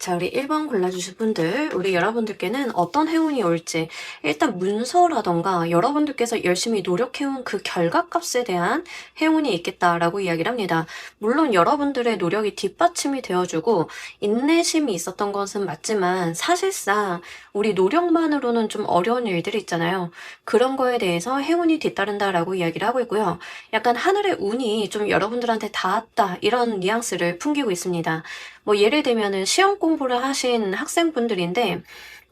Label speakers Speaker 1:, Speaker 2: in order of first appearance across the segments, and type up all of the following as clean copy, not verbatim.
Speaker 1: 자, 우리 1번 골라주실 분들, 우리 여러분들께는 어떤 행운이 올지, 일단 문서라던가 여러분들께서 열심히 노력해온 그 결과값에 대한 행운이 있겠다라고 이야기를 합니다. 물론 여러분들의 노력이 뒷받침이 되어주고 인내심이 있었던 것은 맞지만 사실상 우리 노력만으로는 좀 어려운 일들이 있잖아요. 그런 거에 대해서 행운이 뒤따른다라고 이야기를 하고 있고요. 약간 하늘의 운이 좀 여러분들한테 닿았다, 이런 뉘앙스를 풍기고 있습니다. 뭐 예를 들면은 시험 공부를 하신 학생분들인데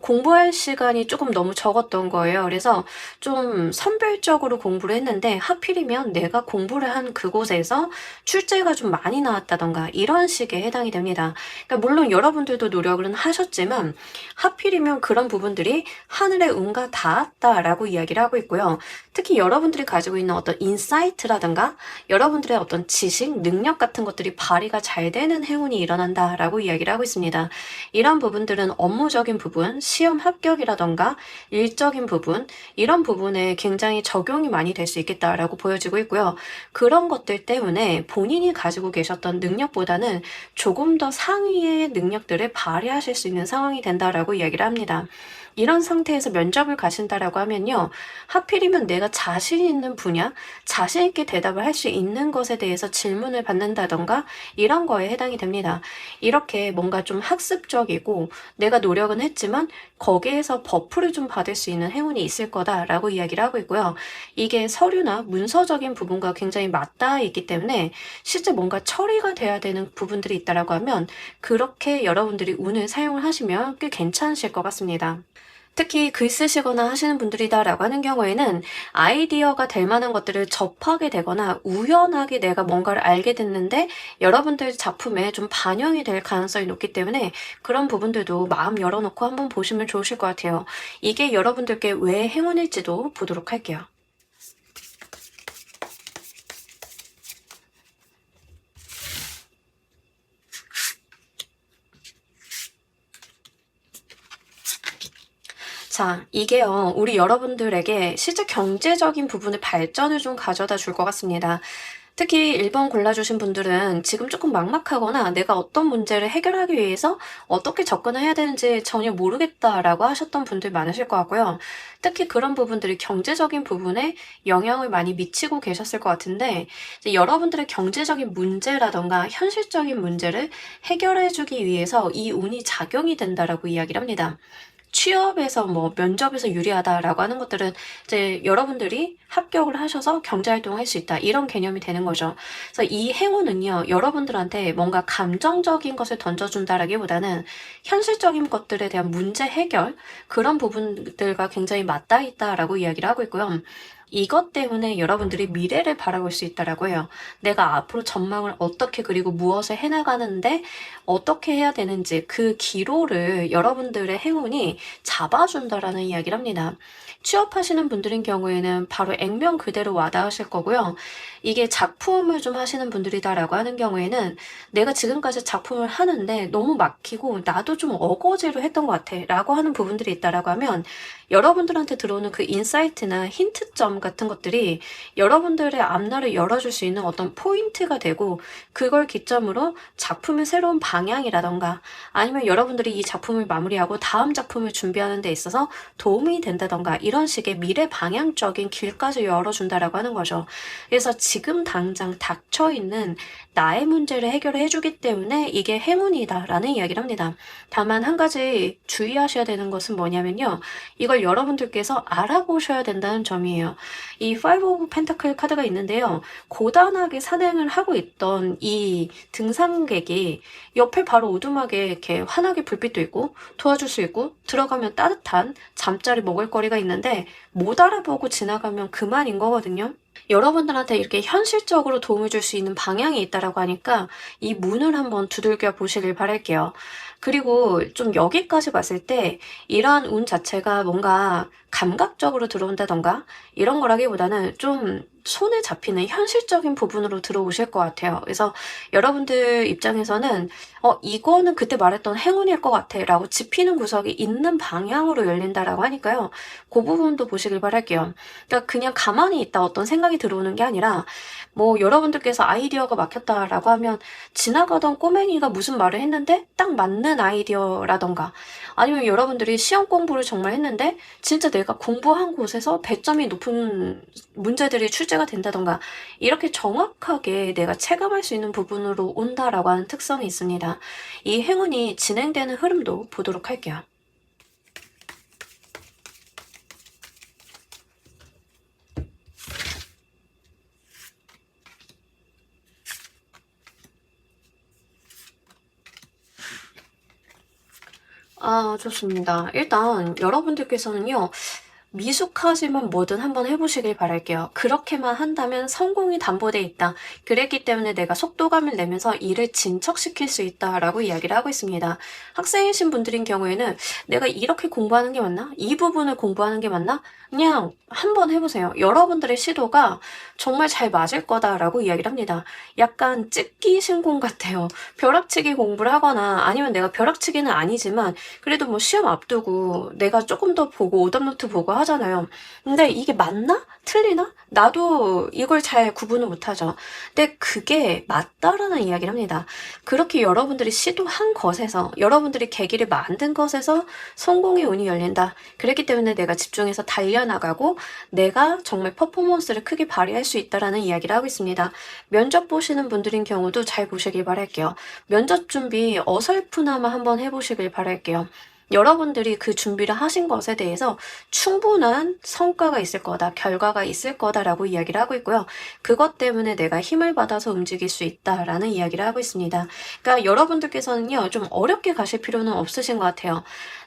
Speaker 1: 공부할 시간이 조금 너무 적었던 거예요. 그래서 좀 선별적으로 공부를 했는데 하필이면 내가 공부를 한 그곳에서 출제가 좀 많이 나왔다던가 이런 식에 해당이 됩니다. 그러니까 물론 여러분들도 노력은 하셨지만 하필이면 그런 부분들이 하늘의 운과 닿았다라고 이야기를 하고 있고요. 특히 여러분들이 가지고 있는 어떤 인사이트라든가 여러분들의 어떤 지식, 능력 같은 것들이 발휘가 잘 되는 행운이 일어난다라고 이야기를 하고 있습니다. 이런 부분들은 업무적인 부분, 시험 합격이라던가 일적인 부분, 이런 부분에 굉장히 적용이 많이 될 수 있겠다라고 보여지고 있고요. 그런 것들 때문에 본인이 가지고 계셨던 능력보다는 조금 더 상위의 능력들을 발휘하실 수 있는 상황이 된다라고 이야기를 합니다. 이런 상태에서 면접을 가신다라고 하면요. 하필이면 내가 자신 있는 분야, 자신 있게 대답을 할 수 있는 것에 대해서 질문을 받는다던가 이런 거에 해당이 됩니다. 이렇게 뭔가 좀 학습적이고 내가 노력은 했지만 거기에서 버프를 좀 받을 수 있는 행운이 있을 거다라고 이야기를 하고 있고요. 이게 서류나 문서적인 부분과 굉장히 맞닿아 있기 때문에 실제 뭔가 처리가 돼야 되는 부분들이 있다라고 하면 그렇게 여러분들이 운을 사용을 하시면 꽤 괜찮으실 것 같습니다. 특히 글 쓰시거나 하시는 분들이다라고 하는 경우에는 아이디어가 될 만한 것들을 접하게 되거나 우연하게 내가 뭔가를 알게 됐는데 여러분들 작품에 좀 반영이 될 가능성이 높기 때문에 그런 부분들도 마음 열어놓고 한번 보시면 좋으실 것 같아요. 이게 여러분들께 왜 행운일지도 보도록 할게요. 자, 이게요, 우리 여러분들에게 실제 경제적인 부분의 발전을 좀 가져다 줄 것 같습니다. 특히 1번 골라주신 분들은 지금 조금 막막하거나 내가 어떤 문제를 해결하기 위해서 어떻게 접근을 해야 되는지 전혀 모르겠다라고 하셨던 분들 많으실 것 같고요. 특히 그런 부분들이 경제적인 부분에 영향을 많이 미치고 계셨을 것 같은데 이제 여러분들의 경제적인 문제라던가 현실적인 문제를 해결해주기 위해서 이 운이 작용이 된다라고 이야기를 합니다. 취업에서 뭐 면접에서 유리하다라고 하는 것들은 이제 여러분들이 합격을 하셔서 경제활동을 할 수 있다, 이런 개념이 되는 거죠. 그래서 이 행운은요, 여러분들한테 뭔가 감정적인 것을 던져준다라기보다는 현실적인 것들에 대한 문제 해결, 그런 부분들과 굉장히 맞닿아 있다라고 이야기를 하고 있고요. 이것 때문에 여러분들이 미래를 바라볼 수 있다라고 해요. 내가 앞으로 전망을 어떻게 그리고 무엇을 해나가는데 어떻게 해야 되는지 그 기로를 여러분들의 행운이 잡아준다라는 이야기를 합니다. 취업하시는 분들인 경우에는 바로 액면 그대로 와닿으실 거고요. 이게 작품을 좀 하시는 분들이다라고 하는 경우에는 내가 지금까지 작품을 하는데 너무 막히고 나도 좀 어거지로 했던 것 같아 라고 하는 부분들이 있다라고 하면 여러분들한테 들어오는 그 인사이트나 힌트점 같은 것들이 여러분들의 앞날을 열어줄 수 있는 어떤 포인트가 되고 그걸 기점으로 작품의 새로운 방향이라던가 아니면 여러분들이 이 작품을 마무리하고 다음 작품을 준비하는 데 있어서 도움이 된다던가 이런 식의 미래 방향적인 길까지 열어준다라고 하는 거죠. 그래서 지금 당장 닥쳐있는 나의 문제를 해결해 주기 때문에 이게 행운이다라는 이야기를 합니다. 다만 한 가지 주의하셔야 되는 것은 뭐냐면요. 이걸 여러분들께서 알아보셔야 된다는 점이에요. 이 Five of Pentacle 카드가 있는데요. 고단하게 산행을 하고 있던 이 등산객이 옆에 바로 오두막에 이렇게 환하게 불빛도 있고 도와줄 수 있고 들어가면 따뜻한 잠자리 먹을거리가 있는데 못 알아보고 지나가면 그만인 거거든요. 여러분들한테 이렇게 현실적으로 도움을 줄 수 있는 방향이 있다라고 하니까 이 문을 한번 두들겨 보시길 바랄게요. 그리고 좀 여기까지 봤을 때 이러한 운 자체가 뭔가 감각적으로 들어온다던가 이런 거라기보다는 좀 손에 잡히는 현실적인 부분으로 들어오실 것 같아요. 그래서 여러분들 입장에서는 이거는 그때 말했던 행운일 것 같아 라고 짚히는 구석이 있는 방향으로 열린다라고 하니까요. 그 부분도 보시길 바랄게요. 그러니까 그냥 가만히 있다 어떤 생각이 들어오는 게 아니라 뭐 여러분들께서 아이디어가 막혔다라고 하면 지나가던 꼬맹이가 무슨 말을 했는데 딱 맞는 아이디어라던가, 아니면 여러분들이 시험 공부를 정말 했는데 진짜 내가 공부한 곳에서 배점이 높은 문제들이 출제가 된다던가, 이렇게 정확하게 내가 체감할 수 있는 부분으로 온다라고 하는 특성이 있습니다. 이 행운이 진행되는 흐름도 보도록 할게요. 아, 좋습니다. 일단 여러분들께서는요, 미숙하지만 뭐든 한번 해보시길 바랄게요. 그렇게만 한다면 성공이 담보돼 있다. 그랬기 때문에 내가 속도감을 내면서 일을 진척시킬 수 있다라고 이야기를 하고 있습니다. 학생이신 분들인 경우에는 내가 이렇게 공부하는 게 맞나? 이 부분을 공부하는 게 맞나? 그냥 한번 해보세요. 여러분들의 시도가 정말 잘 맞을 거다라고 이야기를 합니다. 약간 찍기 신공 같아요. 벼락치기 공부를 하거나, 아니면 내가 벼락치기는 아니지만 그래도 뭐 시험 앞두고 내가 조금 더 보고 오답노트 보고 하잖아요. 근데 이게 맞나? 틀리나? 나도 이걸 잘 구분을 못하죠. 근데 그게 맞다라는 이야기를 합니다. 그렇게 여러분들이 시도한 것에서, 여러분들이 계기를 만든 것에서 성공의 운이 열린다. 그랬기 때문에 내가 집중해서 달려나가고 내가 정말 퍼포먼스를 크게 발휘할 수 있다라는 이야기를 하고 있습니다. 면접 보시는 분들인 경우도 잘 보시길 바랄게요. 면접 준비 어설프나마 한번 해보시길 바랄게요. 여러분들이 그 준비를 하신 것에 대해서 충분한 성과가 있을 거다, 결과가 있을 거다라고 이야기를 하고 있고요. 그것 때문에 내가 힘을 받아서 움직일 수 있다라는 이야기를 하고 있습니다. 그러니까 여러분들께서는요, 좀 어렵게 가실 필요는 없으신 것 같아요.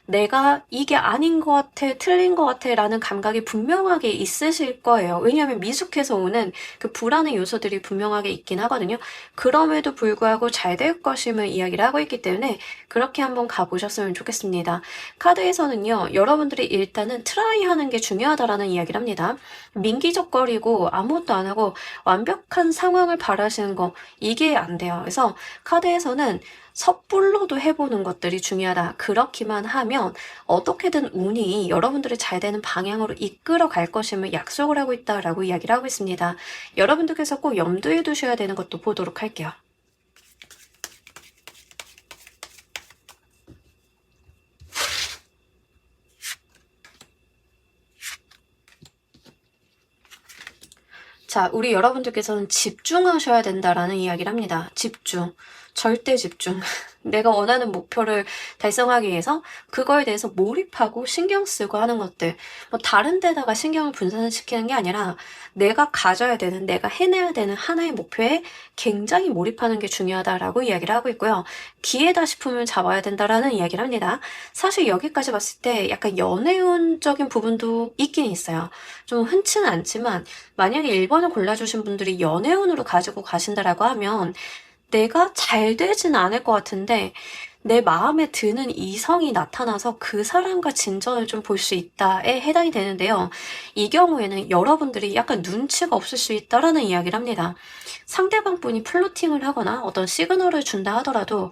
Speaker 1: 내가 이게 아닌 것 같아, 틀린 것 같아 라는 감각이 분명하게 있으실 거예요. 왜냐하면 미숙해서 오는 그 불안의 요소들이 분명하게 있긴 하거든요. 그럼에도 불구하고 잘 될 것임을 이야기를 하고 있기 때문에 그렇게 한번 가보셨으면 좋겠습니다. 카드에서는요, 여러분들이 일단은 트라이 하는 게 중요하다라는 이야기를 합니다. 민기적거리고 아무것도 안 하고 완벽한 상황을 바라시는 거, 이게 안 돼요. 그래서 카드에서는 섣불로도 해보는 것들이 중요하다. 그렇기만 하면 어떻게든 운이 여러분들이 잘 되는 방향으로 이끌어 갈 것임을 약속을 하고 있다라고 이야기를 하고 있습니다. 여러분들께서 꼭 염두에 두셔야 되는 것도 보도록 할게요. 자, 우리 여러분들께서는 집중하셔야 된다라는 이야기를 합니다. 집중. 절대 집중. 내가 원하는 목표를 달성하기 위해서 그거에 대해서 몰입하고 신경 쓰고 하는 것들. 뭐 다른 데다가 신경을 분산시키는 게 아니라 내가 가져야 되는, 내가 해내야 되는 하나의 목표에 굉장히 몰입하는 게 중요하다라고 이야기를 하고 있고요. 기회다 싶으면 잡아야 된다라는 이야기를 합니다. 사실 여기까지 봤을 때 약간 연애운적인 부분도 있긴 있어요. 좀 흔치는 않지만 만약에 1번을 골라주신 분들이 연애운으로 가지고 가신다라고 하면 내가 잘 되진 않을 것 같은데 내 마음에 드는 이성이 나타나서 그 사람과 진전을 좀 볼 수 있다에 해당이 되는데요. 이 경우에는 여러분들이 약간 눈치가 없을 수 있다라는 이야기를 합니다. 상대방 분이 플로팅을 하거나 어떤 시그널을 준다 하더라도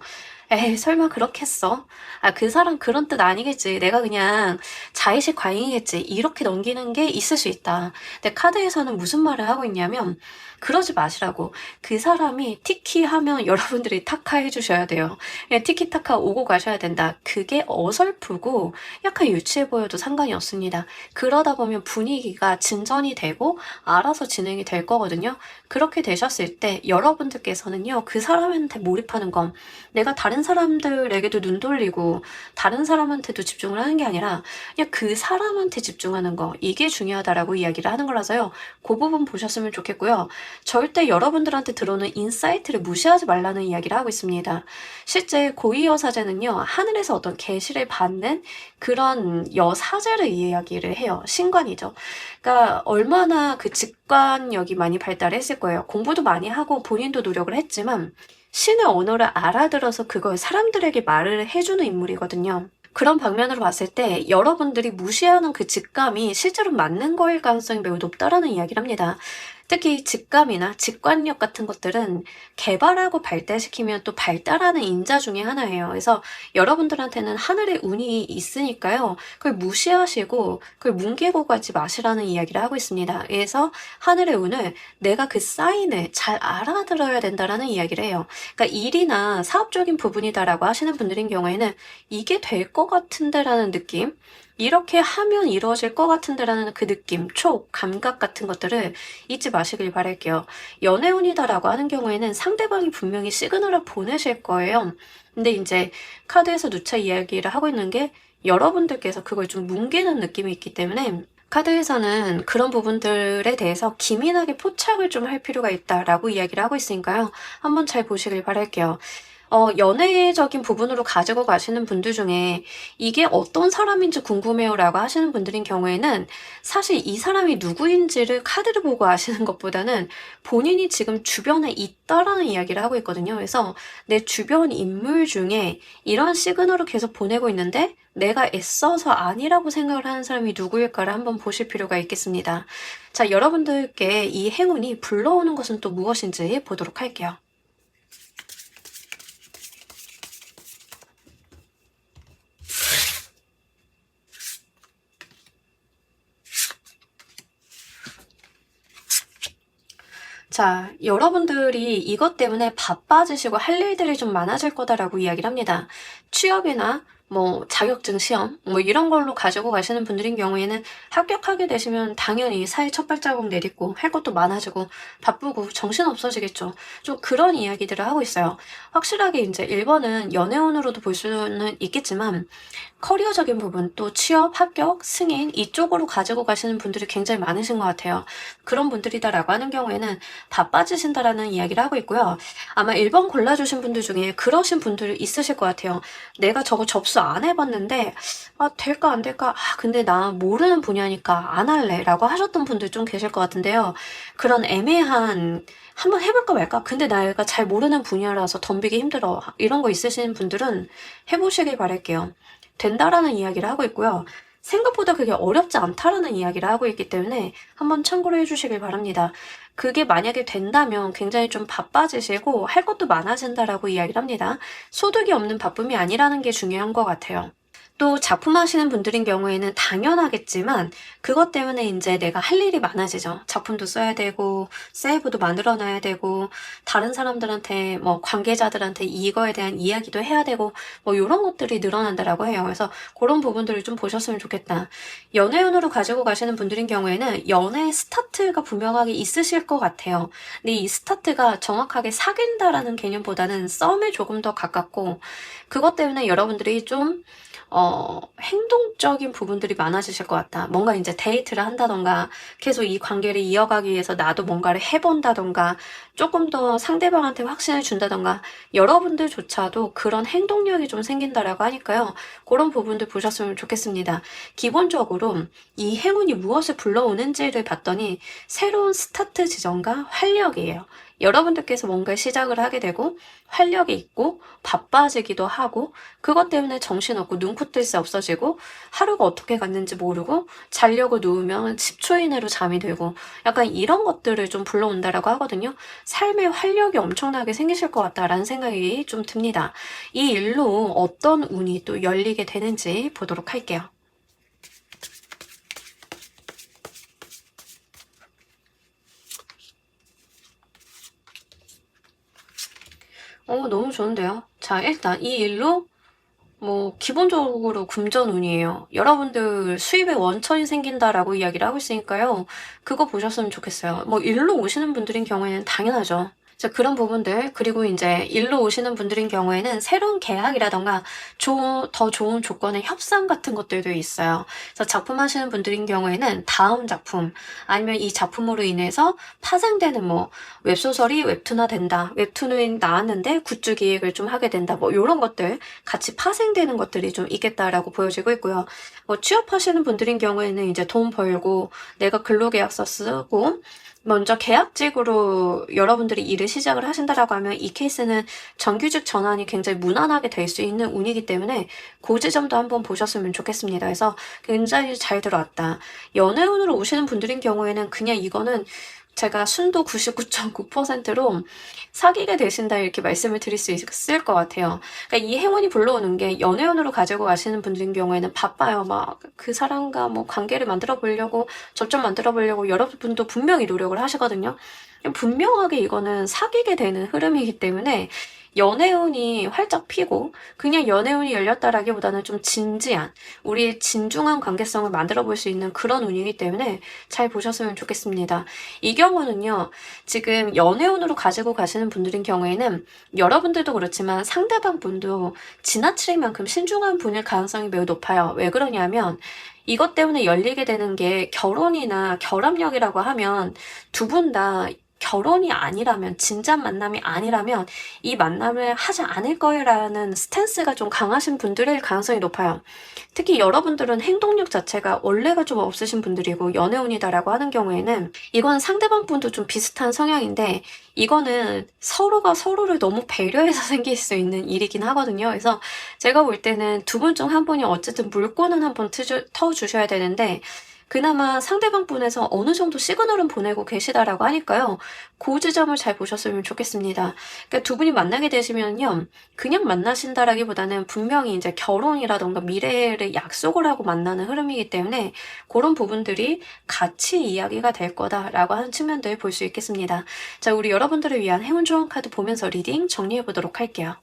Speaker 1: 에이, 설마 그렇겠어? 아, 그 사람 그런 뜻 아니겠지. 내가 그냥 자의식 과잉이겠지. 이렇게 넘기는 게 있을 수 있다. 근데 카드에서는 무슨 말을 하고 있냐면 그러지 마시라고. 그 사람이 티키 하면 여러분들이 타카 해주셔야 돼요. 그냥 티키타카 오고 가셔야 된다. 그게 어설프고 약간 유치해 보여도 상관이 없습니다. 그러다 보면 분위기가 진전이 되고 알아서 진행이 될 거거든요. 그렇게 되셨을 때 여러분들께서는요, 그 사람한테 몰입하는 건 내가 다른 사람들에게도 눈 돌리고 다른 사람한테도 집중을 하는 게 아니라 그냥 그 사람한테 집중하는 거, 이게 중요하다라고 이야기를 하는 거라서요. 그 부분 보셨으면 좋겠고요. 절대 여러분들한테 들어오는 인사이트를 무시하지 말라는 이야기를 하고 있습니다. 실제 고위여사제는요, 하늘에서 어떤 계시를 받는 그런 여사제를 이야기를 해요. 신관이죠. 그러니까 얼마나 그 직관력이 많이 발달했을 거예요. 공부도 많이 하고 본인도 노력을 했지만 신의 언어를 알아들어서 그걸 사람들에게 말을 해주는 인물이거든요. 그런 방면으로 봤을 때 여러분들이 무시하는 그 직감이 실제로 맞는 거일 가능성이 매우 높다라는 이야기를 합니다. 특히 직감이나 직관력 같은 것들은 개발하고 발달시키면 또 발달하는 인자 중에 하나예요. 그래서 여러분들한테는 하늘의 운이 있으니까요. 그걸 무시하시고 그걸 뭉개고 가지 마시라는 이야기를 하고 있습니다. 그래서 하늘의 운을 내가 그 사인을 잘 알아들어야 된다라는 이야기를 해요. 그러니까 일이나 사업적인 부분이다라고 하시는 분들인 경우에는 이게 될 것 같은데라는 느낌, 이렇게 하면 이루어질 것 같은데라는 그 느낌, 감각 같은 것들을 잊지 마시길 바랄게요. 연애운이다라고 하는 경우에는 상대방이 분명히 시그널을 보내실 거예요. 근데 이제 카드에서 누차 이야기를 하고 있는 게 여러분들께서 그걸 좀 뭉개는 느낌이 있기 때문에 카드에서는 그런 부분들에 대해서 기민하게 포착을 좀 할 필요가 있다라고 이야기를 하고 있으니까요. 한번 잘 보시길 바랄게요. 연애적인 부분으로 가지고 가시는 분들 중에 이게 어떤 사람인지 궁금해요라고 하시는 분들인 경우에는 사실 이 사람이 누구인지를 카드를 보고 아시는 것보다는 본인이 지금 주변에 있다라는 이야기를 하고 있거든요. 그래서 내 주변 인물 중에 이런 시그널을 계속 보내고 있는데 내가 애써서 아니라고 생각을 하는 사람이 누구일까를 한번 보실 필요가 있겠습니다. 자, 여러분들께 이 행운이 불러오는 것은 또 무엇인지 보도록 할게요. 자, 여러분들이 이것 때문에 바빠지시고 할 일들이 좀 많아질 거다라고 이야기를 합니다. 취업이나 뭐 자격증 시험 뭐 이런 걸로 가지고 가시는 분들인 경우에는 합격하게 되시면 당연히 사회 첫 발자국 내딛고 할 것도 많아지고 바쁘고 정신 없어지겠죠. 좀 그런 이야기들을 하고 있어요. 확실하게 이제 1번은 연애운으로도 볼 수는 있겠지만 커리어적인 부분, 또 취업, 합격, 승인 이쪽으로 가지고 가시는 분들이 굉장히 많으신 것 같아요. 그런 분들이다라고 하는 경우에는 바빠지신다라는 이야기를 하고 있고요. 아마 1번 골라주신 분들 중에 그러신 분들 있으실 것 같아요. 내가 저거 접수 안 해봤는데 될까 안 될까? 근데 나 모르는 분야니까 안 할래 라고 하셨던 분들 좀 계실 것 같은데요. 그런 애매한 한번 해볼까 말까? 근데 내가 잘 모르는 분야라서 덤비기 힘들어. 이런 거 있으신 분들은 해보시길 바랄게요. 된다라는 이야기를 하고 있고요. 생각보다 그게 어렵지 않다라는 이야기를 하고 있기 때문에 한번 참고를 해주시길 바랍니다. 그게 만약에 된다면 굉장히 좀 바빠지시고 할 것도 많아진다라고 이야기를 합니다. 소득이 없는 바쁨이 아니라는 게 중요한 것 같아요. 또 작품 하시는 분들인 경우에는 당연하겠지만 그것 때문에 이제 내가 할 일이 많아지죠. 작품도 써야 되고 세이브도 만들어놔야 되고 다른 사람들한테 뭐 관계자들한테 이거에 대한 이야기도 해야 되고 뭐 이런 것들이 늘어난다라고 해요. 그래서 그런 부분들을 좀 보셨으면 좋겠다. 연애운으로 가지고 가시는 분들인 경우에는 연애 스타트가 분명하게 있으실 것 같아요. 근데 이 스타트가 정확하게 사귄다라는 개념보다는 썸에 조금 더 가깝고 그것 때문에 여러분들이 좀 행동적인 부분들이 많아지실 것 같다. 뭔가 이제 데이트를 한다던가, 계속 이 관계를 이어가기 위해서 나도 뭔가를 해본다던가, 조금 더 상대방한테 확신을 준다던가, 여러분들조차도 그런 행동력이 좀 생긴다라고 하니까요. 그런 부분들 보셨으면 좋겠습니다. 기본적으로 이 행운이 무엇을 불러오는지를 봤더니 새로운 스타트 지점과 활력이에요. 여러분들께서 뭔가 시작을 하게 되고 활력이 있고 바빠지기도 하고 그것 때문에 정신없고 눈코뜰 새 없어지고 하루가 어떻게 갔는지 모르고 자려고 누우면 10초 이내로 잠이 들고 약간 이런 것들을 좀 불러온다라고 하거든요. 삶의 활력이 엄청나게 생기실 것 같다라는 생각이 좀 듭니다. 이 일로 어떤 운이 또 열리게 되는지 보도록 할게요. 너무 좋은데요. 자, 일단 이 일로 뭐 기본적으로 금전운이에요. 여러분들 수입의 원천이 생긴다라고 이야기를 하고 있으니까요. 그거 보셨으면 좋겠어요. 뭐 일로 오시는 분들인 경우에는 당연하죠. 자, 그런 부분들, 그리고 이제 일로 오시는 분들인 경우에는 새로운 계약이라던가 더 좋은 조건의 협상 같은 것들도 있어요. 그래서 작품 하시는 분들인 경우에는 다음 작품, 아니면 이 작품으로 인해서 파생되는 뭐 웹소설이 웹툰화 된다, 웹툰이 나왔는데 굿즈 기획을 좀 하게 된다, 뭐 이런 것들 같이 파생되는 것들이 좀 있겠다라고 보여지고 있고요. 뭐 취업하시는 분들인 경우에는 이제 돈 벌고 내가 근로계약서 쓰고 먼저 계약직으로 여러분들이 일을 시작을 하신다라고 하면 이 케이스는 정규직 전환이 굉장히 무난하게 될 수 있는 운이기 때문에 그 지점도 한번 보셨으면 좋겠습니다. 그래서 굉장히 잘 들어왔다. 연애운으로 오시는 분들인 경우에는 그냥 이거는 제가 순도 99.9%로 사귀게 되신다 이렇게 말씀을 드릴 수 있을 것 같아요. 그러니까 이 행운이 불러오는 게 연애운으로 가지고 가시는 분들인 경우에는 바빠요. 막 그 사람과 뭐 관계를 만들어 보려고 접점 만들어 보려고 여러분도 분명히 노력을 하시거든요. 분명하게 이거는 사귀게 되는 흐름이기 때문에 연애운이 활짝 피고 그냥 연애운이 열렸다라기보다는 좀 진지한 우리의 진중한 관계성을 만들어 볼 수 있는 그런 운이기 때문에 잘 보셨으면 좋겠습니다. 이 경우는요, 지금 연애운으로 가지고 가시는 분들인 경우에는 여러분들도 그렇지만 상대방 분도 지나칠 만큼 신중한 분일 가능성이 매우 높아요. 왜 그러냐면 이것 때문에 열리게 되는 게 결혼이나 결합력이라고 하면 두 분 다 결혼이 아니라면, 진짠 만남이 아니라면 이 만남을 하지 않을 거라는 스탠스가 좀 강하신 분들일 가능성이 높아요. 특히 여러분들은 행동력 자체가 원래가 좀 없으신 분들이고 연애운이다라고 하는 경우에는 이건 상대방 분도 좀 비슷한 성향인데 이거는 서로가 서로를 너무 배려해서 생길 수 있는 일이긴 하거든요. 그래서 제가 볼 때는 두 분 중 한 분이 어쨌든 물꼬는 한번 터주셔야 되는데 그나마 상대방 분에서 어느 정도 시그널은 보내고 계시다라고 하니까요. 그 지점을 잘 보셨으면 좋겠습니다. 그러니까 두 분이 만나게 되시면요. 그냥 만나신다라기보다는 분명히 이제 결혼이라던가 미래를 약속을 하고 만나는 흐름이기 때문에 그런 부분들이 같이 이야기가 될 거다라고 하는 측면들 볼 수 있겠습니다. 자, 우리 여러분들을 위한 행운 조언 카드 보면서 리딩 정리해 보도록 할게요.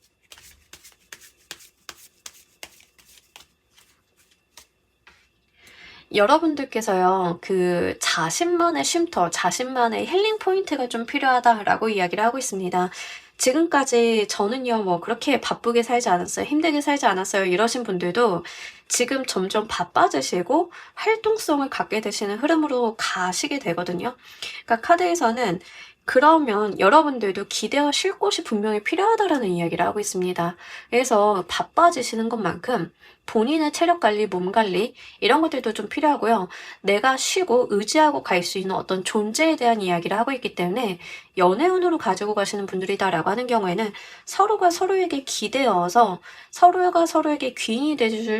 Speaker 1: 여러분들께서요, 그 자신만의 쉼터, 자신만의 힐링 포인트가 좀 필요하다라고 이야기를 하고 있습니다. 지금까지 저는요, 뭐 그렇게 바쁘게 살지 않았어요. 힘들게 살지 않았어요. 이러신 분들도 지금 점점 바빠지시고 활동성을 갖게 되시는 흐름으로 가시게 되거든요. 그러니까 카드에서는 그러면 여러분들도 기대하실 곳이 분명히 필요하다라는 이야기를 하고 있습니다. 그래서 바빠지시는 것만큼 본인의 체력 관리, 몸 관리 이런 것들도 좀 필요하고요. 내가 쉬고 의지하고 갈 수 있는 어떤 존재에 대한 이야기를 하고 있기 때문에 연애운으로 가지고 가시는 분들이다라고 하는 경우에는 서로가 서로에게 기대어서 서로가 서로에게 귀인이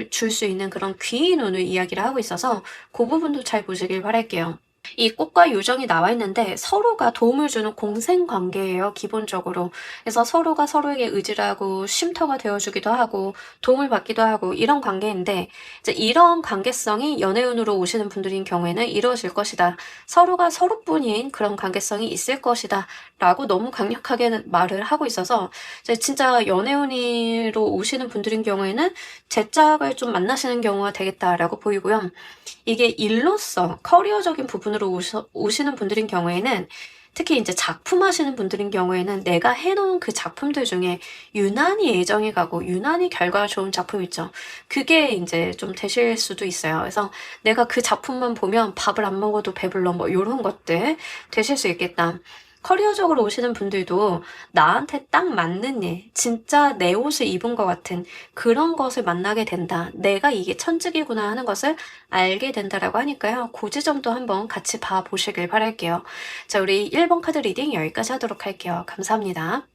Speaker 1: 줄 수 있는 그런 귀인운을 이야기를 하고 있어서 그 부분도 잘 보시길 바랄게요. 이 꽃과 요정이 나와 있는데 서로가 도움을 주는 공생 관계예요, 기본적으로. 그래서 서로가 서로에게 의지를 하고 쉼터가 되어주기도 하고 도움을 받기도 하고 이런 관계인데 이제 이런 관계성이 연애운으로 오시는 분들인 경우에는 이루어질 것이다. 서로가 서로뿐인 그런 관계성이 있을 것이다. 라고 너무 강력하게 말을 하고 있어서 이제 진짜 연애운으로 오시는 분들인 경우에는 제 짝을 좀 만나시는 경우가 되겠다라고 보이고요. 이게 일로서 커리어적인 부분으로 오시는 분들인 경우에는 특히 이제 작품 하시는 분들인 경우에는 내가 해놓은 그 작품들 중에 유난히 애정이 가고 유난히 결과가 좋은 작품 있죠. 그게 이제 좀 되실 수도 있어요. 그래서 내가 그 작품만 보면 밥을 안 먹어도 배불러 뭐 이런 것들 되실 수 있겠다. 커리어적으로 오시는 분들도 나한테 딱 맞는 일, 진짜 내 옷을 입은 것 같은 그런 것을 만나게 된다. 내가 이게 천직이구나 하는 것을 알게 된다라고 하니까요. 그 지점도 한번 같이 봐보시길 바랄게요. 자, 우리 1번 카드 리딩 여기까지 하도록 할게요. 감사합니다.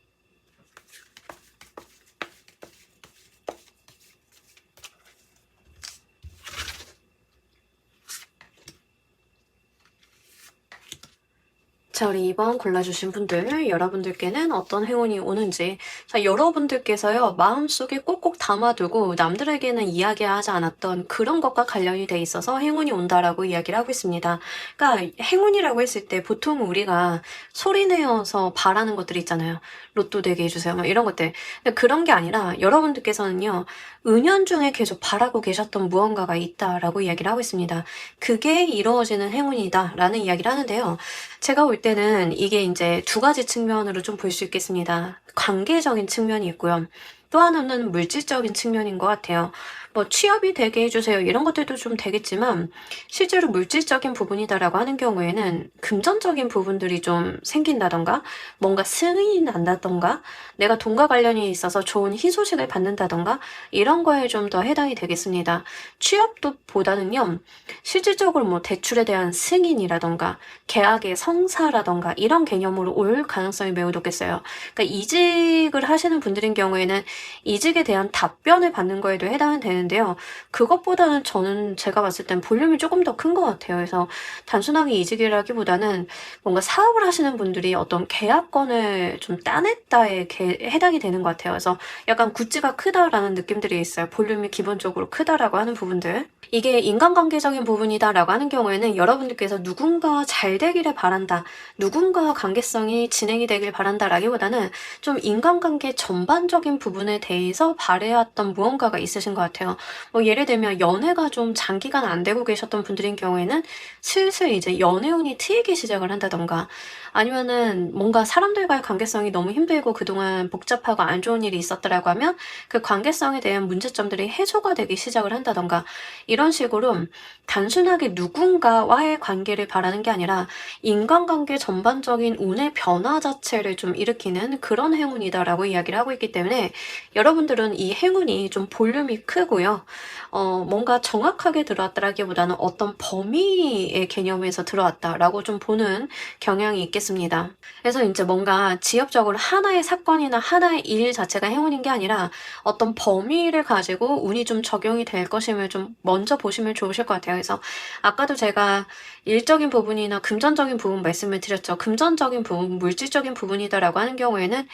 Speaker 1: 자, 우리 2번 골라주신 분들, 여러분들께는 어떤 행운이 오는지. 자, 여러분들께서요, 마음속에 꼭꼭 담아두고 남들에게는 이야기하지 않았던 그런 것과 관련이 돼 있어서 행운이 온다라고 이야기를 하고 있습니다. 그러니까 행운이라고 했을 때 보통 우리가 소리내어서 바라는 것들이 있잖아요. 로또 되게 해주세요. 막 이런 것들. 근데 그런 게 아니라 여러분들께서는요, 은연중에 계속 바라고 계셨던 무언가가 있다라고 이야기를 하고 있습니다. 그게 이루어지는 행운이다라는 이야기를 하는데요. 제가 볼 때는 이게 이제 두 가지 측면으로 좀 볼 수 있겠습니다. 관계적인 측면이 있고요. 또 하나는 물질적인 측면인 것 같아요. 뭐 취업이 되게 해주세요. 이런 것들도 좀 되겠지만 실제로 물질적인 부분이다라고 하는 경우에는 금전적인 부분들이 좀 생긴다던가 뭔가 승인이 난다던가 내가 돈과 관련이 있어서 좋은 희소식을 받는다던가 이런 거에 좀 더 해당이 되겠습니다. 취업도 보다는요. 실질적으로 뭐 대출에 대한 승인이라던가 계약의 성사라던가 이런 개념으로 올 가능성이 매우 높겠어요. 그러니까 이직을 하시는 분들인 경우에는 이직에 대한 답변을 받는 거에도 해당이 되는데요. 그것보다는 저는 제가 봤을 땐 볼륨이 조금 더 큰 것 같아요. 그래서 단순하게 이직이라기보다는 뭔가 사업을 하시는 분들이 어떤 계약건을 좀 따냈다에 해당이 되는 것 같아요. 그래서 약간 굿즈가 크다라는 느낌들이 있어요. 볼륨이 기본적으로 크다라고 하는 부분들. 이게 인간관계적인 부분이다라고 하는 경우에는 여러분들께서 누군가와 잘 되기를 바란다, 누군가와 관계성이 진행이 되길 바란다라기보다는 좀 인간관계 전반적인 부분에 대해서 바래왔던 무언가가 있으신 것 같아요. 뭐 예를 들면 연애가 좀 장기간 안 되고 계셨던 분들인 경우에는 슬슬 이제 연애운이 트이기 시작을 한다던가, 아니면은 뭔가 사람들과의 관계성이 너무 힘들고 그동안 복잡하고 안 좋은 일이 있었더라고 하면 그 관계성에 대한 문제점들이 해소가 되기 시작을 한다던가, 이런 식으로 단순하게 누군가와의 관계를 바라는 게 아니라 인간관계 전반적인 운의 변화 자체를 좀 일으키는 그런 행운이다라고 이야기를 하고 있기 때문에 여러분들은 이 행운이 좀 볼륨이 크고요. 뭔가 정확하게 들어왔다라기보다는 어떤 범위의 개념에서 들어왔다라고 좀 보는 경향이 있겠습니다. 그래서 이제 뭔가 지엽적으로 하나의 사건이나 하나의 일 자체가 행운인 게 아니라 어떤 범위를 가지고 운이 좀 적용이 될 것임을 좀 먼저 보시면 좋으실 것 같아요. 그래서 아까도 제가 일적인 부분이나 금전적인 부분 말씀을 드렸죠. 금전적인 부분, 물질적인 부분이다라고 하는 경우에는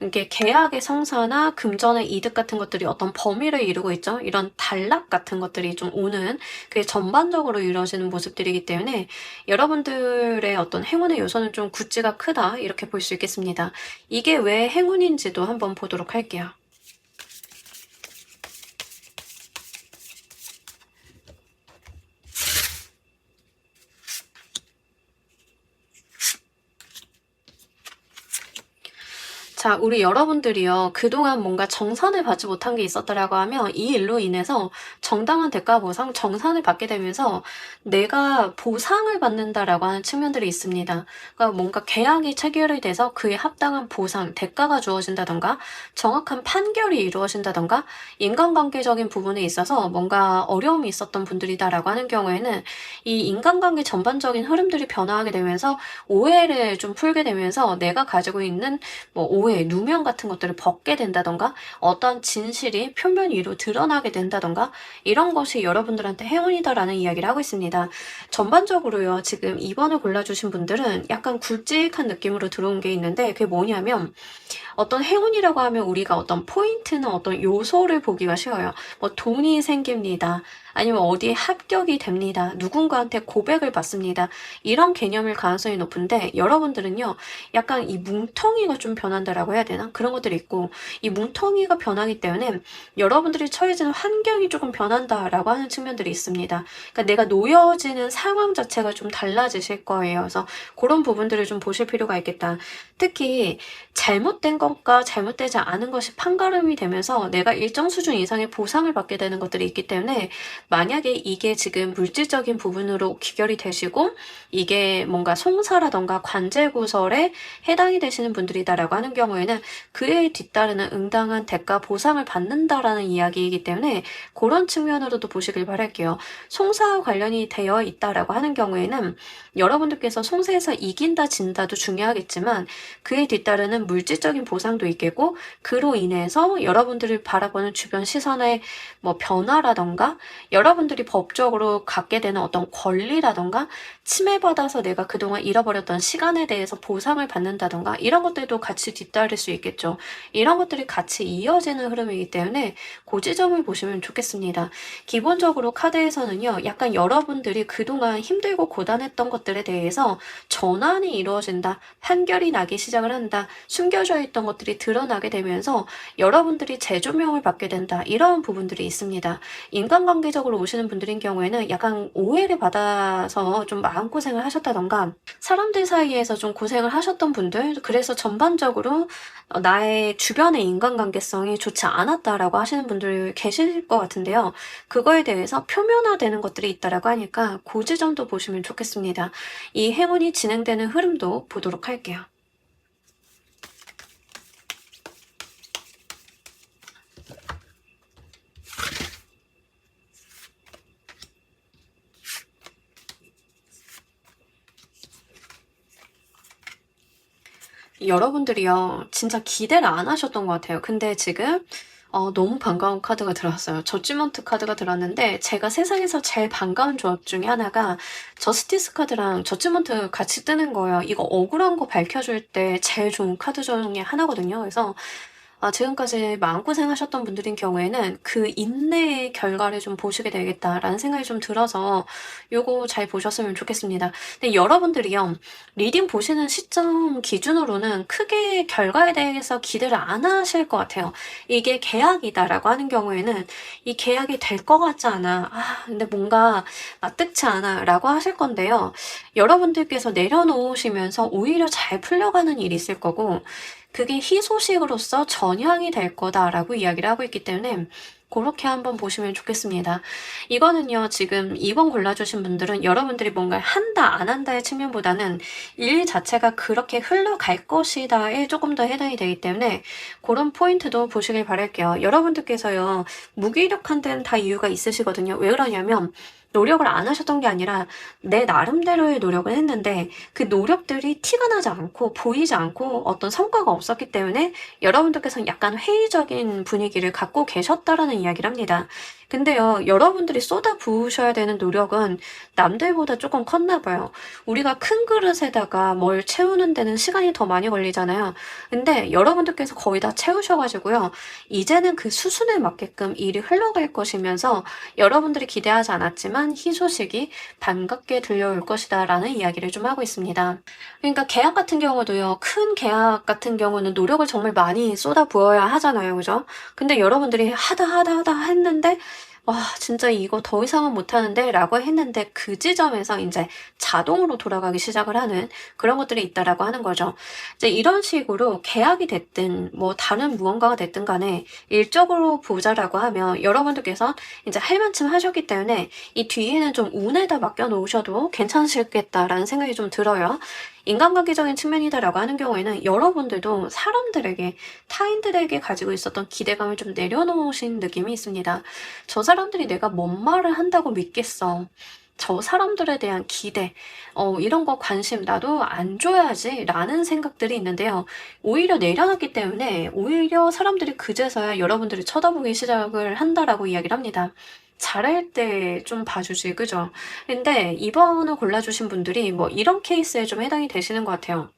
Speaker 1: 이게 계약의 성사나 금전의 이득 같은 것들이 어떤 범위를 이루고 있죠. 이런 단락 같은 것들이 좀 오는, 그게 전반적으로 이루어지는 모습들이기 때문에 여러분들의 어떤 행운의 요소는 좀 굿즈가 크다, 이렇게 볼 수 있겠습니다. 이게 왜 행운인지도 한번 보도록 할게요. 자, 우리 여러분들이요, 그동안 뭔가 정산을 받지 못한 게 있었더라고 하면 이 일로 인해서 정당한 대가 보상, 정산을 받게 되면서 내가 보상을 받는다라고 하는 측면들이 있습니다. 그러니까 뭔가 계약이 체결이 돼서 그에 합당한 보상, 대가가 주어진다던가, 정확한 판결이 이루어진다던가, 인간관계적인 부분에 있어서 뭔가 어려움이 있었던 분들이다라고 하는 경우에는 이 인간관계 전반적인 흐름들이 변화하게 되면서 오해를 좀 풀게 되면서 내가 가지고 있는 뭐 오해, 누명 같은 것들을 벗게 된다던가, 어떤 진실이 표면 위로 드러나게 된다던가, 이런 것이 여러분들한테 행운이다라는 이야기를 하고 있습니다. 전반적으로요, 지금 2번을 골라주신 분들은 약간 굵직한 느낌으로 들어온 게 있는데, 그게 뭐냐면 어떤 행운이라고 하면 우리가 어떤 포인트나 어떤 요소를 보기가 쉬워요. 뭐 돈이 생깁니다. 아니면 어디에 합격이 됩니다. 누군가한테 고백을 받습니다. 이런 개념일 가능성이 높은데, 여러분들은요, 약간 이 뭉텅이가 좀 변한다라고 해야 되나? 그런 것들이 있고, 이 뭉텅이가 변하기 때문에 여러분들이 처해지는 환경이 조금 변한다라고 하는 측면들이 있습니다. 그러니까 내가 놓여지는 상황 자체가 좀 달라지실 거예요. 그래서 그런 부분들을 좀 보실 필요가 있겠다. 특히 잘못된 것과 잘못되지 않은 것이 판가름이 되면서 내가 일정 수준 이상의 보상을 받게 되는 것들이 있기 때문에, 만약에 이게 지금 물질적인 부분으로 귀결이 되시고 이게 뭔가 송사라던가 관제구설에 해당이 되시는 분들이다라고 하는 경우에는 그에 뒤따르는 응당한 대가 보상을 받는다라는 이야기이기 때문에 그런 측면으로도 보시길 바랄게요. 송사와 관련이 되어 있다라고 하는 경우에는 여러분들께서 송사에서 이긴다 진다도 중요하겠지만 그에 뒤따르는 물질적인 보상도 있겠고, 그로 인해서 여러분들을 바라보는 주변 시선의 뭐 변화라던가, 여러분들이 법적으로 갖게 되는 어떤 권리라던가, 침해받아서 내가 그동안 잃어버렸던 시간에 대해서 보상을 받는다던가, 이런 것들도 같이 뒤따를 수 있겠죠. 이런 것들이 같이 이어지는 흐름이기 때문에 그 지점을 보시면 좋겠습니다. 기본적으로 카드에서는요, 약간 여러분들이 그동안 힘들고 고단했던 것들에 대해서 전환이 이루어진다, 판결이 나기 시작을 한다, 숨겨져 있던 것들이 드러나게 되면서 여러분들이 재조명을 받게 된다, 이런 부분들이 있습니다. 인간관계적으로 오시는 분들인 경우에는 약간 오해를 받아서 좀 마음고생을 하셨다던가, 사람들 사이에서 좀 고생을 하셨던 분들, 그래서 전반적으로 나의 주변의 인간관계성이 좋지 않았다라고 하시는 분들 계실 것 같은데요. 그거에 대해서 표면화되는 것들이 있다라고 하니까 그 지점도 보시면 좋겠습니다. 이 행운이 진행되는 흐름도 보도록 할게요. 여러분들이요, 진짜 기대를 안 하셨던 것 같아요. 근데 지금 너무 반가운 카드가 들어왔어요. 저지먼트 카드가 들어왔는데 제가 세상에서 제일 반가운 조합 중에 하나가 저스티스 카드랑 저지먼트 같이 뜨는 거예요. 이거 억울한 거 밝혀줄 때 제일 좋은 카드 중에 하나거든요. 그래서 지금까지 마음고생하셨던 분들인 경우에는 그 인내의 결과를 좀 보시게 되겠다라는 생각이 좀 들어서 요거 잘 보셨으면 좋겠습니다. 근데 여러분들이요, 리딩 보시는 시점 기준으로는 크게 결과에 대해서 기대를 안 하실 것 같아요. 이게 계약이다라고 하는 경우에는 이 계약이 될 것 같지 않아. 근데 뭔가 마뜩치 않아 라고 하실 건데요. 여러분들께서 내려놓으시면서 오히려 잘 풀려가는 일이 있을 거고, 그게 희소식으로서 전향이 될 거다라고 이야기를 하고 있기 때문에 그렇게 한번 보시면 좋겠습니다. 이거는요, 지금 2번 골라주신 분들은 여러분들이 뭔가를 한다, 안 한다의 측면보다는 일 자체가 그렇게 흘러갈 것이다에 조금 더 해당이 되기 때문에 그런 포인트도 보시길 바랄게요. 여러분들께서요, 무기력한 데는 다 이유가 있으시거든요. 왜 그러냐면, 노력을 안 하셨던 게 아니라 내 나름대로의 노력을 했는데 그 노력들이 티가 나지 않고 보이지 않고 어떤 성과가 없었기 때문에 여러분들께서는 약간 회의적인 분위기를 갖고 계셨다라는 이야기를 합니다. 근데요, 여러분들이 쏟아 부으셔야 되는 노력은 남들보다 조금 컸나 봐요. 우리가 큰 그릇에다가 뭘 채우는 데는 시간이 더 많이 걸리잖아요. 근데 여러분들께서 거의 다 채우셔가지고요, 이제는 그 수순에 맞게끔 일이 흘러갈 것이면서 여러분들이 기대하지 않았지만 희소식이 반갑게 들려올 것이다 라는 이야기를 좀 하고 있습니다. 그러니까 계약 같은 경우도요, 큰 계약 같은 경우는 노력을 정말 많이 쏟아 부어야 하잖아요. 그죠? 근데 여러분들이 하다 했는데 진짜 이거 더 이상은 못하는데 라고 했는데 그 지점에서 이제 자동으로 돌아가기 시작을 하는 그런 것들이 있다라고 하는 거죠. 이제 이런 식으로 계약이 됐든 뭐 다른 무언가가 됐든 간에 일적으로 보자라고 하면 여러분들께서 이제 할 만큼 하셨기 때문에 이 뒤에는 좀 운에다 맡겨 놓으셔도 괜찮으시겠다라는 생각이 좀 들어요. 인간관계적인 측면이다라고 하는 경우에는 여러분들도 사람들에게, 타인들에게 가지고 있었던 기대감을 좀 내려놓으신 느낌이 있습니다. 저 사람들이 내가 뭔 말을 한다고 믿겠어. 저 사람들에 대한 기대, 이런 거 관심 나도 안 줘야지 라는 생각들이 있는데요. 오히려 내려놨기 때문에 오히려 사람들이 그제서야 여러분들이 쳐다보기 시작을 한다라고 이야기를 합니다. 잘할 때 좀 봐주지, 그죠? 근데 2번을 골라주신 분들이 뭐 이런 케이스에 좀 해당이 되시는 것 같아요.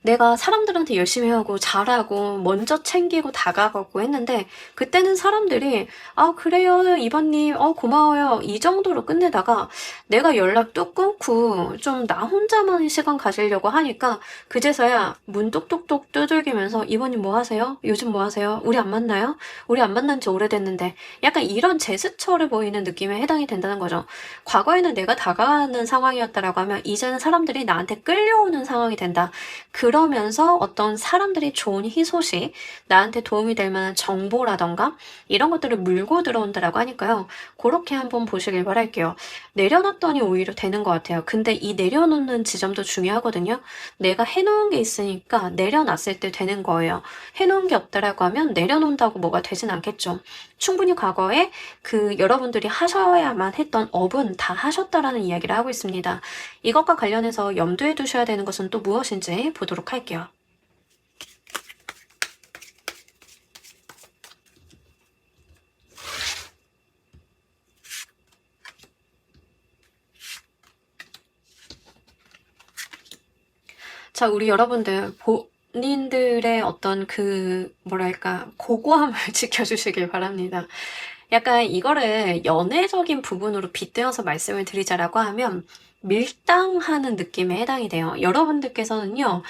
Speaker 1: 내가 사람들한테 열심히 하고 잘하고 먼저 챙기고 다가가고 했는데 그때는 사람들이 그래요 이번님 고마워요 이 정도로 끝내다가 내가 연락도 끊고 좀 나 혼자만의 시간 가지려고 하니까 그제서야 문 똑똑똑 두들기면서 이번님 뭐 하세요? 요즘 뭐 하세요? 우리 안 만나요? 우리 안 만난 지 오래됐는데 약간 이런 제스처를 보이는 느낌에 해당이 된다는 거죠. 과거에는 내가 다가가는 상황이었다라고 하면 이제는 사람들이 나한테 끌려오는 상황이 된다. 그러면서 어떤 사람들이 좋은 희소식, 나한테 도움이 될 만한 정보라던가 이런 것들을 물고 들어온다라고 하니까요. 그렇게 한번 보시길 바랄게요. 내려놨더니 오히려 되는 것 같아요. 근데 이 내려놓는 지점도 중요하거든요. 내가 해놓은 게 있으니까 내려놨을 때 되는 거예요. 해놓은 게 없다라고 하면 내려놓는다고 뭐가 되진 않겠죠. 충분히 과거에 그 여러분들이 하셔야만 했던 업은 다 하셨다라는 이야기를 하고 있습니다. 이것과 관련해서 염두에 두셔야 되는 것은 또 무엇인지 보도록 할게요. 자, 우리 여러분들 본인들의 어떤 뭐랄까 고고함을 지켜주시길 바랍니다. 약간 이거를 연애적인 부분으로 빗대어서 말씀을 드리자라고 하면 밀당하는 느낌에 해당이 돼요. 여러분들께서는요,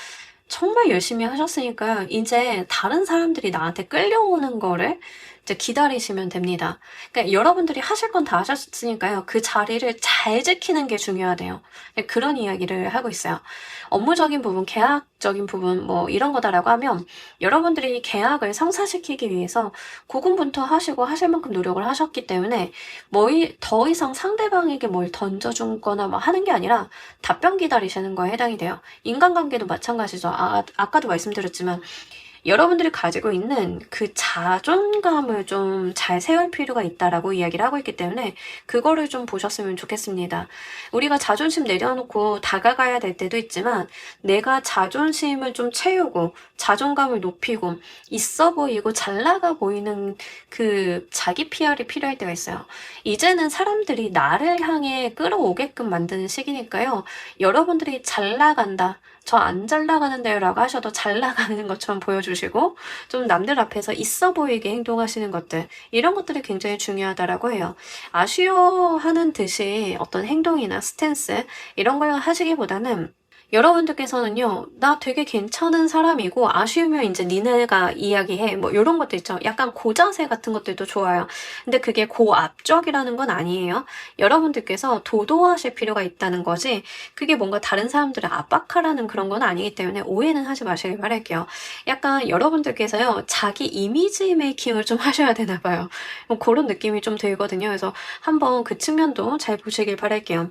Speaker 1: 정말 열심히 하셨으니까요. 이제 다른 사람들이 나한테 끌려오는 거를 이제 기다리시면 됩니다. 그러니까 여러분들이 하실 건 다 하셨으니까요. 그 자리를 잘 지키는 게 중요하대요. 그런 이야기를 하고 있어요. 업무적인 부분, 계약적인 부분, 뭐 이런 거다라고 하면 여러분들이 계약을 성사시키기 위해서 고군분투하시고 하실 만큼 노력을 하셨기 때문에 더 이상 상대방에게 뭘 던져준 거나 뭐 하는 게 아니라 답변 기다리시는 거에 해당이 돼요. 인간관계도 마찬가지죠. 아까도 말씀드렸지만 여러분들이 가지고 있는 그 자존감을 좀 잘 세울 필요가 있다라고 이야기를 하고 있기 때문에 그거를 좀 보셨으면 좋겠습니다. 우리가 자존심 내려놓고 다가가야 될 때도 있지만 내가 자존심을 좀 채우고 자존감을 높이고 있어 보이고 잘 나가 보이는 그 자기 PR이 필요할 때가 있어요. 이제는 사람들이 나를 향해 끌어오게끔 만드는 시기니까요. 여러분들이 잘 나간다. 저 안 잘 나가는데요 라고 하셔도 잘 나가는 것처럼 보여주시고 좀 남들 앞에서 있어 보이게 행동하시는 것들, 이런 것들이 굉장히 중요하다라고 해요. 아쉬워하는 듯이 어떤 행동이나 스탠스 이런 걸 하시기보다는 여러분들께서는요, 나 되게 괜찮은 사람이고 아쉬우면 이제 니네가 이야기해. 뭐 요런 것도 있죠. 약간 고자세 같은 것들도 좋아요. 근데 그게 고압적이라는 건 아니에요. 여러분들께서 도도하실 필요가 있다는 거지, 그게 뭔가 다른 사람들을 압박하라는 그런 건 아니기 때문에 오해는 하지 마시길 바랄게요. 약간 여러분들께서요, 자기 이미지 메이킹을 좀 하셔야 되나 봐요. 뭐 그런 느낌이 좀 들거든요. 그래서 한번 그 측면도 잘 보시길 바랄게요.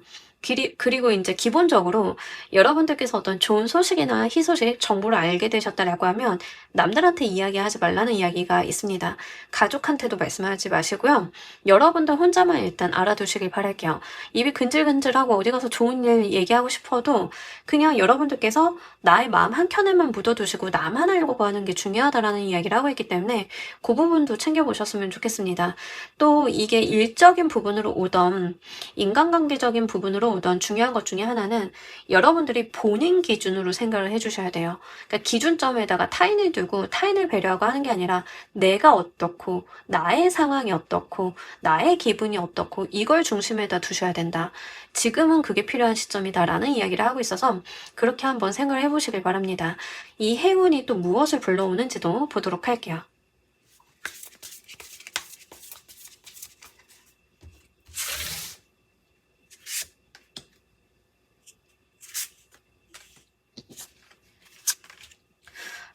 Speaker 1: 그리고 이제 기본적으로 여러분들께서 어떤 좋은 소식이나 희소식, 정보를 알게 되셨다라고 하면 남들한테 이야기하지 말라는 이야기가 있습니다. 가족한테도 말씀하지 마시고요. 여러분들 혼자만 일단 알아두시길 바랄게요. 입이 근질근질하고 어디 가서 좋은 일 얘기하고 싶어도 그냥 여러분들께서 나의 마음 한켠에만 묻어두시고 나만 알고 하는 게 중요하다라는 이야기를 하고 있기 때문에 그 부분도 챙겨보셨으면 좋겠습니다. 또 이게 일적인 부분으로 오던 인간관계적인 부분으로 오던 중요한 것 중에 하나는 여러분들이 본인 기준으로 생각을 해주셔야 돼요. 그러니까 기준점에다가 타인을 두고 타인을 배려하고 하는 게 아니라 내가 어떻고 나의 상황이 어떻고 나의 기분이 어떻고 이걸 중심에다 두셔야 된다. 지금은 그게 필요한 시점이다라는 이야기를 하고 있어서 그렇게 한번 생각을 해보시길 바랍니다. 이 행운이 또 무엇을 불러오는지도 보도록 할게요.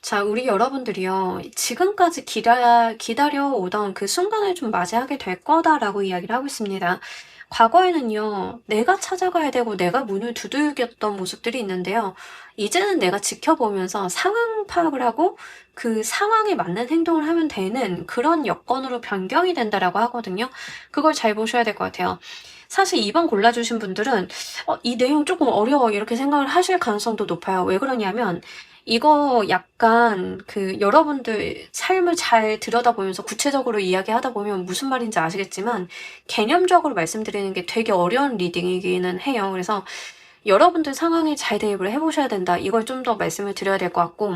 Speaker 1: 자, 우리 여러분들이요, 지금까지 기다려오던 그 순간을 좀 맞이하게 될 거다라고 이야기를 하고 있습니다. 과거에는요, 내가 찾아가야 되고 내가 문을 두들겼던 모습들이 있는데요. 이제는 내가 지켜보면서 상황 파악을 하고 그 상황에 맞는 행동을 하면 되는 그런 여건으로 변경이 된다라고 하거든요. 그걸 잘 보셔야 될 것 같아요. 사실 2번 골라주신 분들은 이 내용 조금 어려워 이렇게 생각을 하실 가능성도 높아요. 왜 그러냐면 이거 약간 그 여러분들 삶을 잘 들여다보면서 구체적으로 이야기하다 보면 무슨 말인지 아시겠지만 개념적으로 말씀드리는 게 되게 어려운 리딩이기는 해요. 그래서 여러분들 상황에 잘 대입을 해보셔야 된다. 이걸 좀 더 말씀을 드려야 될 것 같고,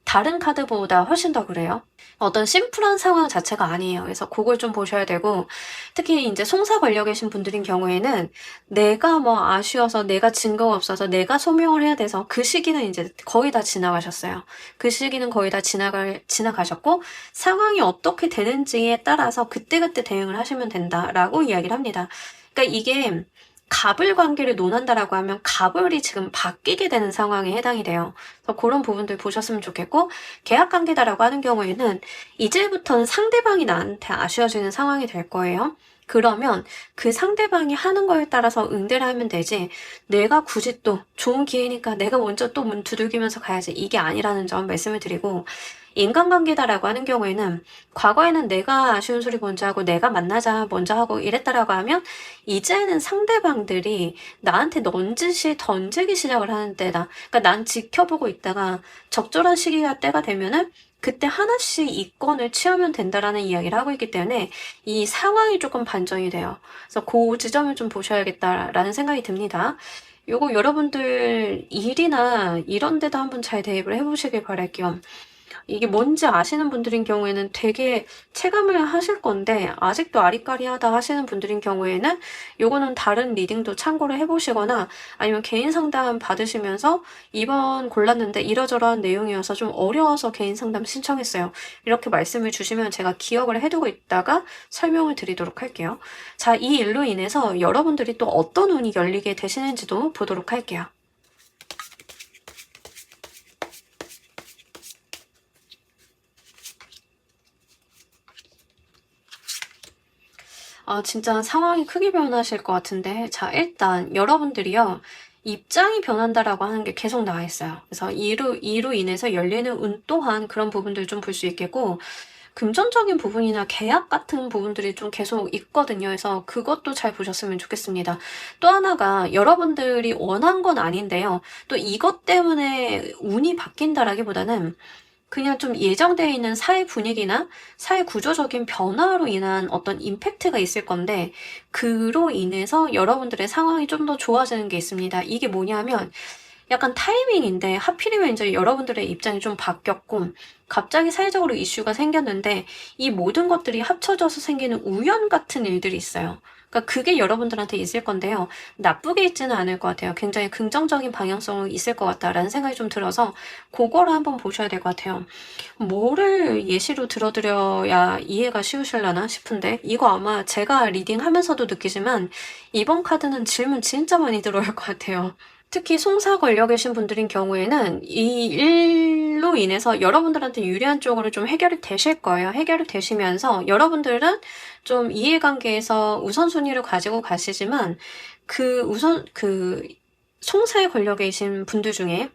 Speaker 1: 다른 카드보다 훨씬 더 그래요. 어떤 심플한 상황 자체가 아니에요. 그래서 그걸 좀 보셔야 되고, 특히 이제 송사 걸려 계신 분들인 경우에는 내가 뭐 아쉬워서 내가 증거가 없어서 내가 소명을 해야 돼서 그 시기는 이제 거의 다 지나가셨어요. 그 시기는 거의 다 지나가셨고, 상황이 어떻게 되는지에 따라서 그때그때 대응을 하시면 된다라고 이야기를 합니다. 그러니까 이게 갑을 관계를 논한다라고 하면 갑을이 지금 바뀌게 되는 상황에 해당이 돼요. 그래서 그런 부분들 보셨으면 좋겠고, 계약 관계다라고 하는 경우에는 이제부터는 상대방이 나한테 아쉬워지는 상황이 될 거예요. 그러면 그 상대방이 하는 거에 따라서 응대를 하면 되지, 내가 굳이 또 좋은 기회니까 내가 먼저 또 문 두들기면서 가야지, 이게 아니라는 점 말씀을 드리고, 인간관계다라고 하는 경우에는 과거에는 내가 아쉬운 소리 먼저 하고 내가 만나자 먼저 하고 이랬다라고 하면 이제는 상대방들이 나한테 넌지시 던지기 시작을 하는 때다. 그러니까 난 지켜보고 있다가 적절한 시기가 때가 되면은 그때 하나씩 이권을 취하면 된다라는 이야기를 하고 있기 때문에 이 상황이 조금 반전이 돼요. 그래서 그 지점을 좀 보셔야겠다라는 생각이 듭니다. 요거 여러분들 일이나 이런 데도 한번 잘 대입을 해보시길 바랄게요. 이게 뭔지 아시는 분들인 경우에는 되게 체감을 하실 건데, 아직도 아리까리하다 하시는 분들인 경우에는 요거는 다른 리딩도 참고를 해보시거나 아니면 개인 상담 받으시면서 이번 골랐는데 이러저러한 내용이어서 좀 어려워서 개인 상담 신청했어요, 이렇게 말씀을 주시면 제가 기억을 해두고 있다가 설명을 드리도록 할게요. 자, 이 일로 인해서 여러분들이 또 어떤 운이 열리게 되시는지도 보도록 할게요. 진짜 상황이 크게 변하실 것 같은데, 자, 일단 여러분들이요, 입장이 변한다라고 하는 게 계속 나와 있어요. 그래서 이로 인해서 열리는 운 또한 그런 부분들 좀 볼 수 있겠고, 금전적인 부분이나 계약 같은 부분들이 좀 계속 있거든요. 그래서 그것도 잘 보셨으면 좋겠습니다. 또 하나가 여러분들이 원한 건 아닌데요. 또 이것 때문에 운이 바뀐다라기보다는 그냥 좀 예정되어 있는 사회 분위기나 사회 구조적인 변화로 인한 어떤 임팩트가 있을 건데, 그로 인해서 여러분들의 상황이 좀 더 좋아지는 게 있습니다. 이게 뭐냐면 약간 타이밍인데, 하필이면 이제 여러분들의 입장이 좀 바뀌었고 갑자기 사회적으로 이슈가 생겼는데, 이 모든 것들이 합쳐져서 생기는 우연 같은 일들이 있어요. 그러니까 그게 여러분들한테 있을 건데요. 나쁘게 있지는 않을 것 같아요. 굉장히 긍정적인 방향성이 있을 것 같다라는 생각이 좀 들어서 그거를 한번 보셔야 될 것 같아요. 뭐를 예시로 들어드려야 이해가 쉬우실라나 싶은데, 이거 아마 제가 리딩하면서도 느끼지만 이번 카드는 질문 진짜 많이 들어올 것 같아요. 특히 송사 걸려 계신 분들인 경우에는 이 일로 인해서 여러분들한테 유리한 쪽으로 좀 해결이 되실 거예요. 해결이 되시면서 여러분들은 좀 이해관계에서 우선순위를 가지고 가시지만, 그 송사에 걸려 계신 분들 중에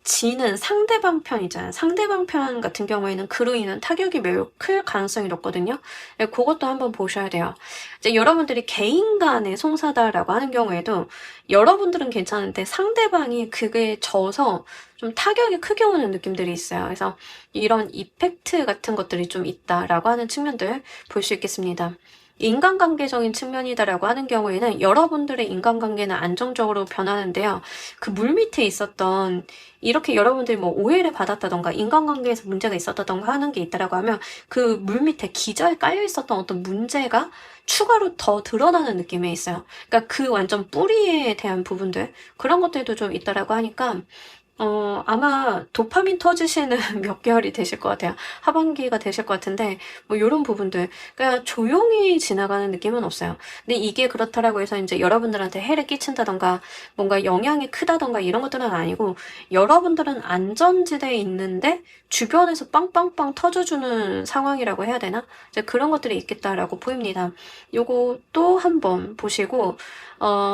Speaker 1: 지는 상대방 편 있잖아요. 상대방 편 같은 경우에는 그로 인한 타격이 매우 클 가능성이 높거든요. 네, 그것도 한번 보셔야 돼요. 이제 여러분들이 개인 간의 송사다라고 하는 경우에도 여러분들은 괜찮은데 상대방이 그게 져서 좀 타격이 크게 오는 느낌들이 있어요. 그래서 이런 이펙트 같은 것들이 좀 있다라고 하는 측면들 볼 수 있겠습니다. 인간관계적인 측면이다라고 하는 경우에는 여러분들의 인간관계는 안정적으로 변하는데요. 그 물밑에 있었던, 이렇게 여러분들이 뭐 오해를 받았다던가 인간관계에서 문제가 있었다던가 하는 게 있다라고 하면, 그 물밑에 기저에 깔려 있었던 어떤 문제가 추가로 더 드러나는 느낌이 있어요. 그러니까 그 완전 뿌리에 대한 부분들, 그런 것들도 좀 있다라고 하니까 아마 도파민 터지시는 몇 개월이 되실 것 같아요. 하반기가 되실 것 같은데, 뭐 요런 부분들. 그냥 조용히 지나가는 느낌은 없어요. 근데 이게 그렇다라고 해서 이제 여러분들한테 해를 끼친다던가, 뭔가 영향이 크다던가 이런 것들은 아니고, 여러분들은 안전지대에 있는데, 주변에서 빵빵빵 터져주는 상황이라고 해야 되나? 이제 그런 것들이 있겠다라고 보입니다. 요것도 한번 보시고,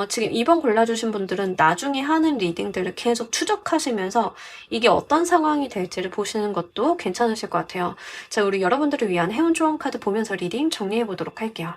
Speaker 1: 지금 2번 골라주신 분들은 나중에 하는 리딩들을 계속 추적하시면서 이게 어떤 상황이 될지를 보시는 것도 괜찮으실 것 같아요. 자, 우리 여러분들을 위한 해운 조언 카드 보면서 리딩 정리해 보도록 할게요.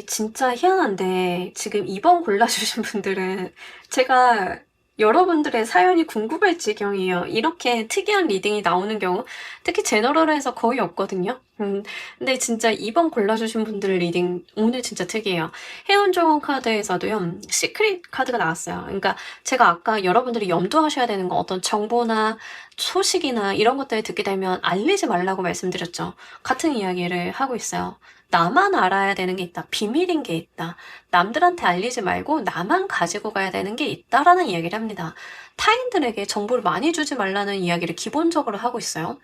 Speaker 1: 진짜 희한한데 지금 2번 골라주신 분들은 제가 여러분들의 사연이 궁금할 지경이에요. 이렇게 특이한 리딩이 나오는 경우, 특히 제너럴에서 거의 없거든요. 근데 진짜 2번 골라주신 분들 리딩 오늘 진짜 특이해요. 해운조언 카드에서도요, 시크릿 카드가 나왔어요. 그러니까 제가 아까 여러분들이 염두하셔야 되는 거, 어떤 정보나 소식이나 이런 것들을 듣게 되면 알리지 말라고 말씀드렸죠. 같은 이야기를 하고 있어요. 나만 알아야 되는 게 있다. 비밀인 게 있다. 남들한테 알리지 말고 나만 가지고 가야 되는 게 있다라는 이야기를 합니다. 타인들에게 정보를 많이 주지 말라는 이야기를 기본적으로 하고 있어요.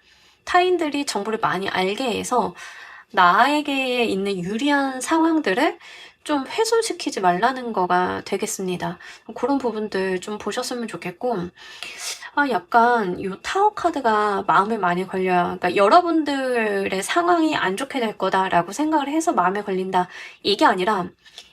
Speaker 1: 타인들이 정보를 많이 알게 해서 나에게 있는 유리한 상황들을 좀 훼손시키지 말라는 거가 되겠습니다. 그런 부분들 좀 보셨으면 좋겠고, 약간 요 타워 카드가 마음에 많이 걸려요. 그러니까 여러분들의 상황이 안 좋게 될 거다라고 생각을 해서 마음에 걸린다. 이게 아니라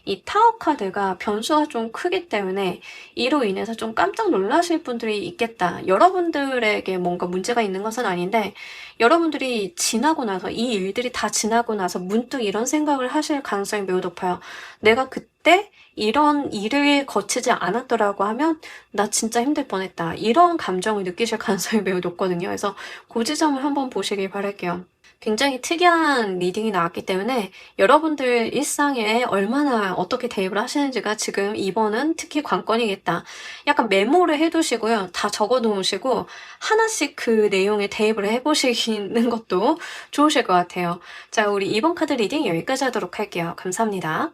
Speaker 1: 이 타워 카드가 변수가 좀 크기 때문에 이로 인해서 좀 깜짝 놀라실 분들이 있겠다. 여러분들에게 뭔가 문제가 있는 것은 아닌데, 여러분들이 지나고 나서, 이 일들이 다 지나고 나서 문득 이런 생각을 하실 가능성이 매우 높아요. 내가 그때 이런 일을 거치지 않았더라고 하면 나 진짜 힘들 뻔했다. 이런 감정을 느끼실 가능성이 매우 높거든요. 그래서 그 지점을 한번 보시길 바랄게요. 굉장히 특이한 리딩이 나왔기 때문에 여러분들 일상에 얼마나 어떻게 대입을 하시는지가 지금 이번은 특히 관건이겠다. 약간 메모를 해두시고요. 다 적어 놓으시고 하나씩 그 내용에 대입을 해보시는 것도 좋으실 것 같아요. 자, 우리 이번 카드 리딩 여기까지 하도록 할게요. 감사합니다.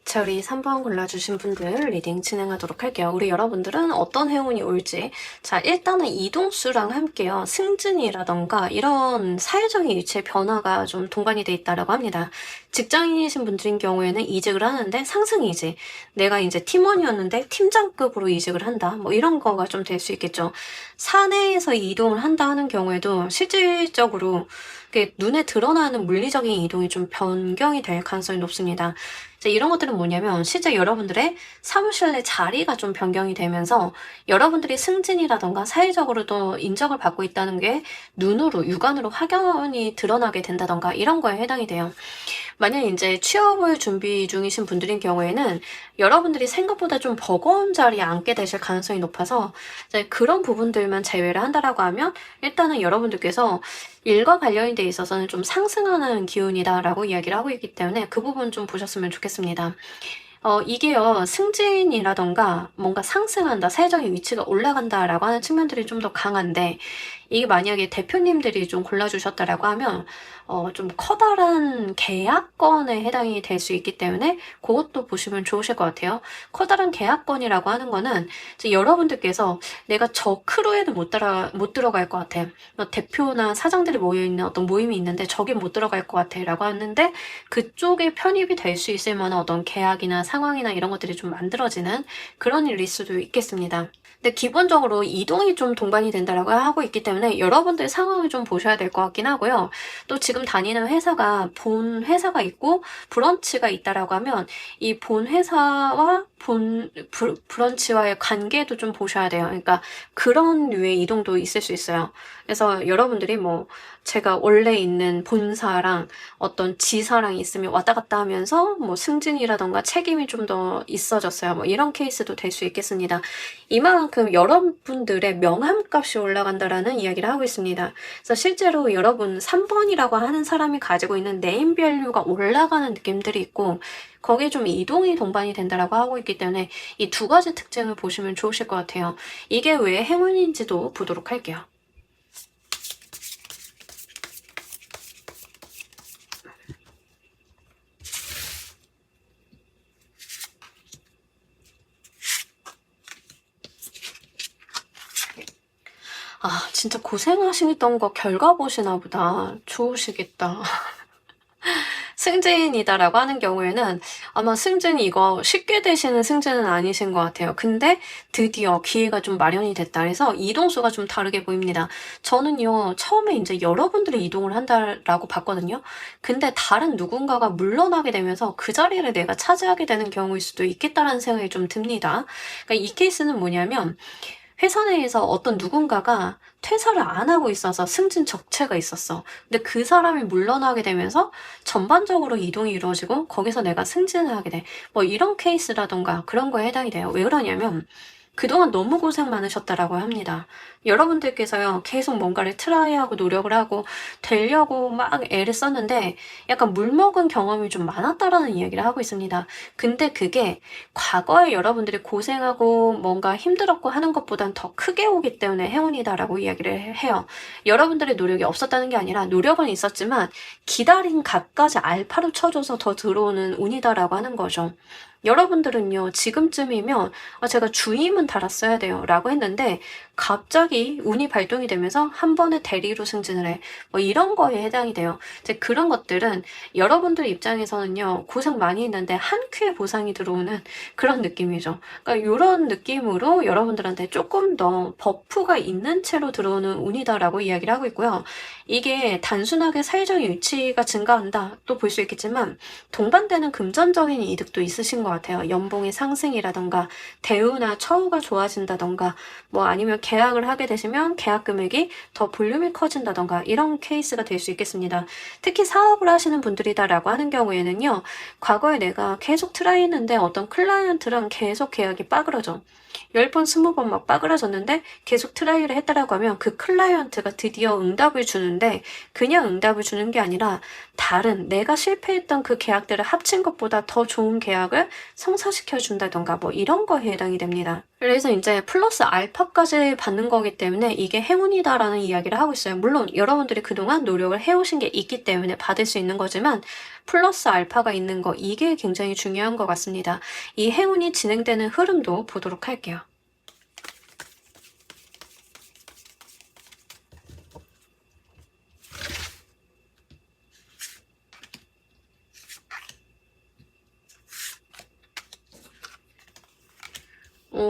Speaker 1: 자, 우리 3번 골라주신 분들 리딩 진행하도록 할게요. 우리 여러분들은 어떤 행운이 올지. 자, 일단은 이동수랑 함께요. 승진이라던가 이런 사회적인 위치의 변화가 좀 동반이 돼 있다라고 합니다. 직장인이신 분들인 경우에는 이직을 하는데 상승이직. 내가 이제 팀원이었는데 팀장급으로 이직을 한다. 뭐 이런 거가 좀 될 수 있겠죠. 사내에서 이동을 한다 하는 경우에도 실질적으로 눈에 드러나는 물리적인 이동이 좀 변경이 될 가능성이 높습니다. 이런 것들은 뭐냐면 실제 여러분들의 사무실 내 자리가 좀 변경이 되면서 여러분들이 승진이라던가 사회적으로도 인정을 받고 있다는 게 눈으로 육안으로 확연히 드러나게 된다던가 이런 거에 해당이 돼요. 만약 이제 취업을 준비 중이신 분들인 경우에는 여러분들이 생각보다 좀 버거운 자리에 앉게 되실 가능성이 높아서 이제 그런 부분들만 제외를 한다라고 하면 일단은 여러분들께서 일과 관련이 돼 있어서는 좀 상승하는 기운이다라고 이야기를 하고 있기 때문에 그 부분 좀 보셨으면 좋겠습니다. 이게요, 승진이라던가 뭔가 상승한다, 사회적인 위치가 올라간다라고 하는 측면들이 좀 더 강한데, 이게 만약에 대표님들이 좀 골라주셨다라고 하면, 좀 커다란 계약건에 해당이 될 수 있기 때문에 그것도 보시면 좋으실 것 같아요. 커다란 계약건이라고 하는 거는 이제 여러분들께서 내가 저 크루에는 못 들어갈 것 같아. 대표나 사장들이 모여있는 어떤 모임이 있는데 저기 못 들어갈 것 같아 라고 하는데 그쪽에 편입이 될 수 있을 만한 어떤 계약이나 상황이나 이런 것들이 좀 만들어지는 그런 일일 수도 있겠습니다. 근데 기본적으로 이동이 좀 동반이 된다라고 하고 있기 때문에 여러분들 상황을 좀 보셔야 될 것 같긴 하고요. 또 지금 다니는 회사가 본 회사가 있고 브런치가 있다라고 하면 이 본 회사와 브런치와의 관계도 좀 보셔야 돼요. 그러니까 그런 류의 이동도 있을 수 있어요. 그래서 여러분들이 뭐 제가 원래 있는 본사랑 어떤 지사랑 있으면 왔다 갔다 하면서 뭐 승진이라던가 책임이 좀 더 있어졌어요. 뭐 이런 케이스도 될 수 있겠습니다. 이만큼 여러분들의 명함값이 올라간다라는 이야기를 하고 있습니다. 그래서 실제로 여러분 3번이라고 하는 사람이 가지고 있는 네임밸류가 올라가는 느낌들이 있고 거기에 좀 이동이 동반이 된다라고 하고 있기 때문에 이 두 가지 특징을 보시면 좋으실 것 같아요. 이게 왜 행운인지도 보도록 할게요. 아, 진짜 고생하시던 거 결과 보시나 보다. 좋으시겠다. 승진이다라고 하는 경우에는 아마 승진이 이거 쉽게 되시는 승진은 아니신 것 같아요. 근데 드디어 기회가 좀 마련이 됐다. 그래서 이동수가 좀 다르게 보입니다. 저는요, 처음에 이제 여러분들이 이동을 한다라고 봤거든요. 근데 다른 누군가가 물러나게 되면서 그 자리를 내가 차지하게 되는 경우일 수도 있겠다라는 생각이 좀 듭니다. 그러니까 이 케이스는 뭐냐면 회사 내에서 어떤 누군가가 퇴사를 안 하고 있어서 승진 적체가 있었어. 근데 그 사람이 물러나게 되면서 전반적으로 이동이 이루어지고 거기서 내가 승진을 하게 돼. 뭐 이런 케이스라던가 그런 거에 해당이 돼요. 왜 그러냐면 그동안 너무 고생 많으셨다라고 합니다. 여러분들께서요, 계속 뭔가를 트라이하고 노력을 하고 되려고 막 애를 썼는데 약간 물먹은 경험이 좀 많았다라는 이야기를 하고 있습니다. 근데 그게 과거에 여러분들이 고생하고 뭔가 힘들었고 하는 것보단 더 크게 오기 때문에 행운이다라고 이야기를 해요. 여러분들의 노력이 없었다는 게 아니라 노력은 있었지만 기다린 값까지 알파로 쳐줘서 더 들어오는 운이다라고 하는 거죠. 여러분들은요, 지금쯤이면 제가 주임은 달았어야 돼요 라고 했는데 갑자기 운이 발동이 되면서 한 번에 대리로 승진을 해. 뭐 이런 거에 해당이 돼요. 이제 그런 것들은 여러분들 입장에서는요, 고생 많이 했는데 한 큐의 보상이 들어오는 그런 느낌이죠. 그러니까 이런 느낌으로 여러분들한테 조금 더 버프가 있는 채로 들어오는 운이다라고 이야기를 하고 있고요. 이게 단순하게 사회적인 위치가 증가한다 또 볼 수 있겠지만 동반되는 금전적인 이득도 있으신 것 같아요. 연봉의 상승이라던가 대우나 처우가 좋아진다던가 뭐 아니면 계약을 하게 되시면 계약 금액이 더 볼륨이 커진다던가 이런 케이스가 될 수 있겠습니다. 특히 사업을 하시는 분들이다라고 하는 경우에는요, 과거에 내가 계속 트라이 했는데 어떤 클라이언트랑 계속 계약이 빠그러져. 10번, 20번 막 빠그라졌는데 계속 트라이를 했다라고 하면 그 클라이언트가 드디어 응답을 주는데 그냥 응답을 주는 게 아니라 다른 내가 실패했던 그 계약들을 합친 것보다 더 좋은 계약을 성사시켜 준다던가 뭐 이런 거에 해당이 됩니다. 그래서 이제 플러스 알파까지 받는 거기 때문에 이게 행운이다라는 이야기를 하고 있어요. 물론 여러분들이 그동안 노력을 해오신 게 있기 때문에 받을 수 있는 거지만 플러스 알파가 있는 거 이게 굉장히 중요한 것 같습니다. 이 행운이 진행되는 흐름도 보도록 할게요.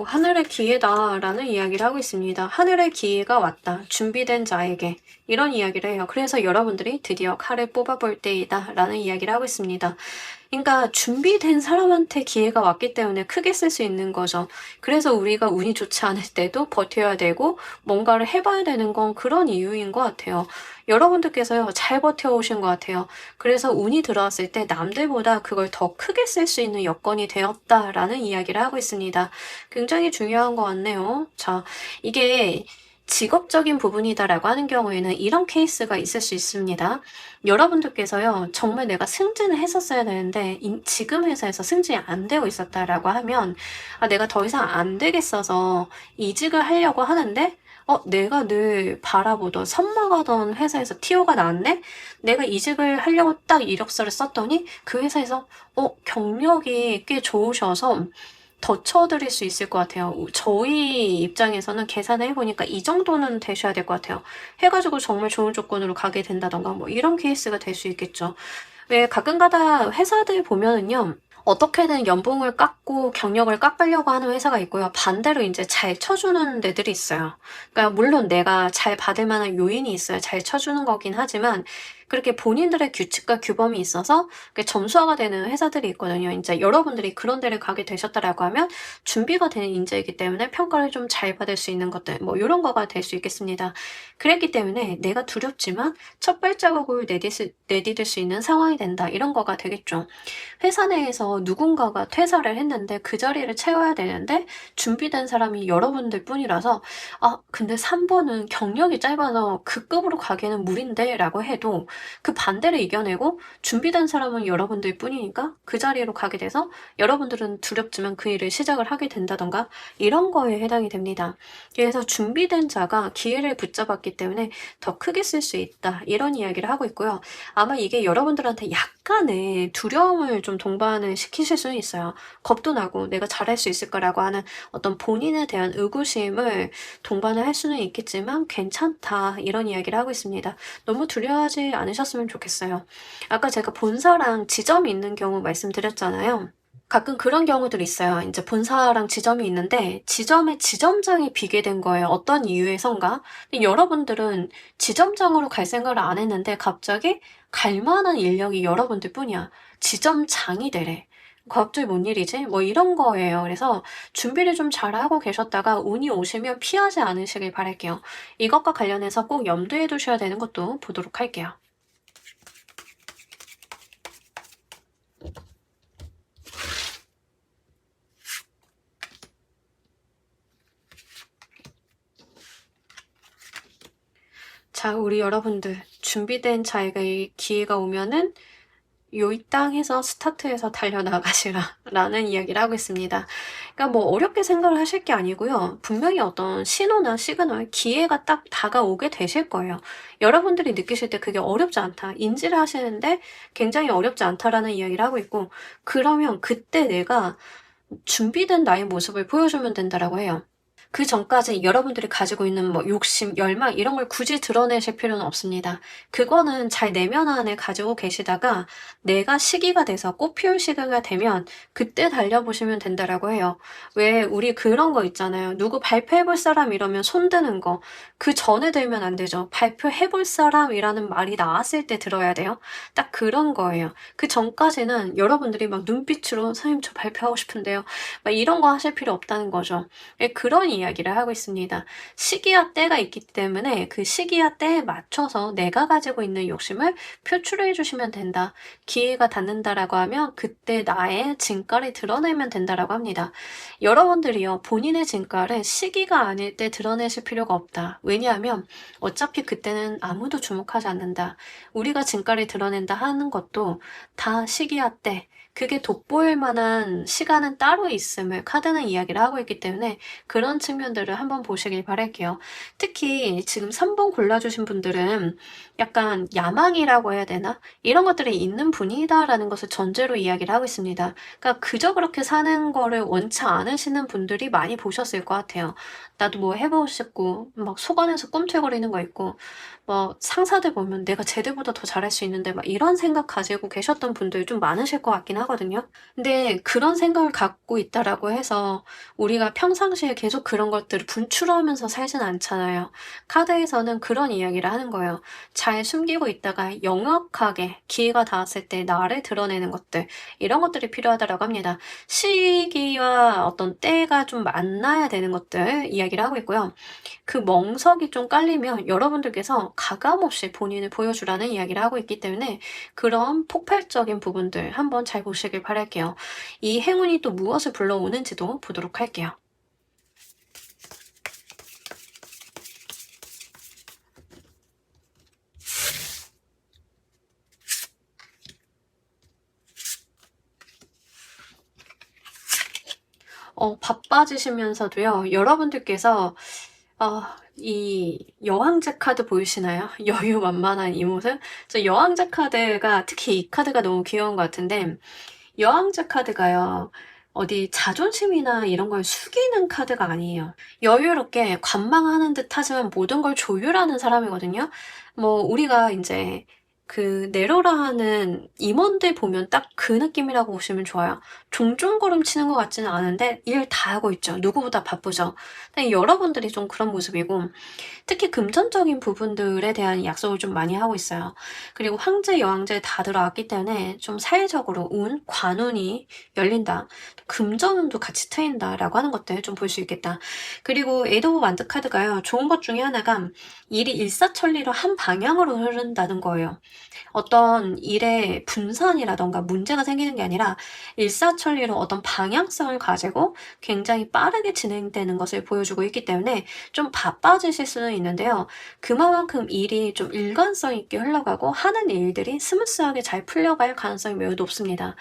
Speaker 1: 하늘의 기회다라는 이야기를 하고 있습니다. 하늘의 기회가 왔다. 준비된 자에게. 이런 이야기를 해요. 그래서 여러분들이 드디어 칼을 뽑아볼 때이다. 라는 이야기를 하고 있습니다. 그러니까 준비된 사람한테 기회가 왔기 때문에 크게 쓸 수 있는 거죠. 그래서 우리가 운이 좋지 않을 때도 버텨야 되고 뭔가를 해봐야 되는 건 그런 이유인 것 같아요. 여러분들께서요, 잘 버텨오신 것 같아요. 그래서 운이 들어왔을 때 남들보다 그걸 더 크게 쓸 수 있는 여건이 되었다라는 이야기를 하고 있습니다. 굉장히 중요한 것 같네요. 자, 이게 직업적인 부분이다라고 하는 경우에는 이런 케이스가 있을 수 있습니다. 여러분들께서요, 정말 내가 승진을 했었어야 되는데, 지금 회사에서 승진이 안 되고 있었다라고 하면, 내가 더 이상 안 되겠어서 이직을 하려고 하는데, 내가 늘 바라보던, 선망하던 회사에서 티오가 나왔네? 내가 이직을 하려고 딱 이력서를 썼더니, 그 회사에서, 경력이 꽤 좋으셔서, 더 쳐드릴 수 있을 것 같아요. 저희 입장에서는 계산을 해보니까 이 정도는 되셔야 될 것 같아요. 해가지고 정말 좋은 조건으로 가게 된다던가 뭐 이런 케이스가 될 수 있겠죠. 왜 가끔가다 회사들 보면은요. 어떻게든 연봉을 깎고 경력을 깎으려고 하는 회사가 있고요. 반대로 이제 잘 쳐주는 데들이 있어요. 그러니까 물론 내가 잘 받을 만한 요인이 있어야 잘 쳐주는 거긴 하지만 그렇게 본인들의 규칙과 규범이 있어서 점수화가 되는 회사들이 있거든요. 이제 여러분들이 그런 데를 가게 되셨다라고 하면 준비가 되는 인재이기 때문에 평가를 좀 잘 받을 수 있는 것들, 뭐 이런 거가 될 수 있겠습니다. 그랬기 때문에 내가 두렵지만 첫 발자국을 내디딜 수 있는 상황이 된다. 이런 거가 되겠죠. 회사 내에서 누군가가 퇴사를 했는데 그 자리를 채워야 되는데 준비된 사람이 여러분들 뿐이라서 근데 3번은 경력이 짧아서 그 급으로 가기에는 무리인데 라고 해도 그 반대를 이겨내고 준비된 사람은 여러분들 뿐이니까 그 자리로 가게 돼서 여러분들은 두렵지만 그 일을 시작을 하게 된다던가 이런 거에 해당이 됩니다. 그래서 준비된 자가 기회를 붙잡았기 때문에 더 크게 쓸 수 있다. 이런 이야기를 하고 있고요. 아마 이게 여러분들한테 약간의 두려움을 좀 동반을 시키실 수는 있어요. 겁도 나고 내가 잘할 수 있을까라고 하는 어떤 본인에 대한 의구심을 동반을 할 수는 있겠지만 괜찮다. 이런 이야기를 하고 있습니다. 너무 두려워하지 않으셨으면 좋겠어요. 아까 제가 본사랑 지점이 있는 경우 말씀드렸잖아요. 가끔 그런 경우들이 있어요. 이제 본사랑 지점이 있는데 지점에 지점장이 비게 된 거예요. 어떤 이유에선가. 근데 여러분들은 지점장으로 갈 생각을 안 했는데 갑자기 갈 만한 인력이 여러분들 뿐이야. 지점장이 되래. 갑자기 뭔 일이지? 뭐 이런 거예요. 그래서 준비를 좀 잘하고 계셨다가 운이 오시면 피하지 않으시길 바랄게요. 이것과 관련해서 꼭 염두에 두셔야 되는 것도 보도록 할게요. 자, 우리 여러분들 준비된 자에게 기회가 오면은 요 이 땅에서 스타트해서 달려나가시라 라는 이야기를 하고 있습니다. 그러니까 뭐 어렵게 생각을 하실 게 아니고요. 분명히 어떤 신호나 시그널, 기회가 딱 다가오게 되실 거예요. 여러분들이 느끼실 때 그게 어렵지 않다. 인지를 하시는데 굉장히 어렵지 않다라는 이야기를 하고 있고 그러면 그때 내가 준비된 나의 모습을 보여주면 된다라고 해요. 그 전까지 여러분들이 가지고 있는 뭐 욕심, 열망 이런 걸 굳이 드러내실 필요는 없습니다. 그거는 잘 내면 안에 가지고 계시다가 내가 시기가 돼서 꽃 피울 시기가 되면 그때 달려보시면 된다라고 해요. 왜 우리 그런 거 있잖아요. 누구 발표해볼 사람 이러면 손드는 거. 그 전에 들면 안 되죠. 발표해볼 사람이라는 말이 나왔을 때 들어야 돼요. 딱 그런 거예요. 그 전까지는 여러분들이 막 눈빛으로 선생님 저 발표하고 싶은데요. 막 이런 거 하실 필요 없다는 거죠. 그런 이야기를 하고 있습니다. 시기와 때가 있기 때문에 그 시기와 때에 맞춰서 내가 가지고 있는 욕심을 표출해 주시면 된다. 기회가 닿는다라고 하면 그때 나의 진가를 드러내면 된다라고 합니다. 여러분들이요, 본인의 진가를 시기가 아닐 때 드러내실 필요가 없다. 왜냐하면 어차피 그때는 아무도 주목하지 않는다. 우리가 진가를 드러낸다 하는 것도 다 시기와 때, 그게 돋보일 만한 시간은 따로 있음을 카드는 이야기를 하고 있기 때문에 그런 측면들을 한번 보시길 바랄게요. 특히 지금 3번 골라주신 분들은 약간 야망이라고 해야 되나? 이런 것들이 있는 분이다라는 것을 전제로 이야기를 하고 있습니다. 그러니까 그저 그렇게 사는 거를 원치 않으시는 분들이 많이 보셨을 것 같아요. 나도 뭐 해보고 싶고 막 속안에서 꿈틀거리는 거 있고 뭐 상사들 보면 내가 쟤들보다 더 잘할 수 있는데 막 이런 생각 가지고 계셨던 분들 좀 많으실 것 같긴 하거든요. 근데 그런 생각을 갖고 있다라고 해서 우리가 평상시에 계속 그런 것들을 분출하면서 살진 않잖아요. 카드에서는 그런 이야기를 하는 거예요. 잘 숨기고 있다가 영악하게 기회가 닿았을 때 나를 드러내는 것들, 이런 것들이 필요하다라고 합니다. 시기와 어떤 때가 좀 만나야 되는 것들 이야기를 하고 있고요. 그 멍석이 좀 깔리면 여러분들께서 가감없이 본인을 보여주라는 이야기를 하고 있기 때문에 그런 폭발적인 부분들 한번 잘 보시길 바랄게요. 이 행운이 또 무엇을 불러오는지도 보도록 할게요. 바빠지시면서도요, 여러분들께서 이 여왕제 카드 보이시나요? 여유만만한 이 모습? 저 여왕제 카드가, 특히 이 카드가 너무 귀여운 것 같은데, 여왕제 카드가요, 어디 자존심이나 이런 걸 숙이는 카드가 아니에요. 여유롭게 관망하는 듯 하지만 모든 걸 조율하는 사람이거든요. 뭐, 우리가 이제 그 네로라 하는 임원들 보면 딱 그 느낌이라고 보시면 좋아요. 종종걸음 치는 것 같지는 않은데 일 다 하고 있죠. 누구보다 바쁘죠. 근데 여러분들이 좀 그런 모습이고, 특히 금전적인 부분들에 대한 약속을 좀 많이 하고 있어요. 그리고 황제, 여왕제 다 들어왔기 때문에 좀 사회적으로 운, 관운이 열린다. 금전운도 같이 트인다라고 하는 것들 좀 볼 수 있겠다. 그리고 에이드 오브 완드 카드가요, 좋은 것 중에 하나가 일이 일사천리로 한 방향으로 흐른다는 거예요. 어떤 일의 분산이라던가 문제가 생기는 게 아니라 일사천리로 어떤 방향성을 가지고 굉장히 빠르게 진행되는 것을 보여주고 있기 때문에 좀 바빠지실 수는 있는데요. 그만큼 일이 좀 일관성 있게 흘러가고 하는 일들이 스무스하게 잘 풀려갈 가능성이 매우 높습니다.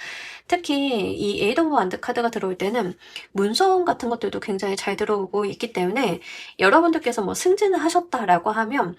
Speaker 1: 특히 이 에이드 오브 완드 카드가 들어올 때는 문서원 같은 것들도 굉장히 잘 들어오고 있기 때문에 여러분들께서 뭐 승진을 하셨다라고 하면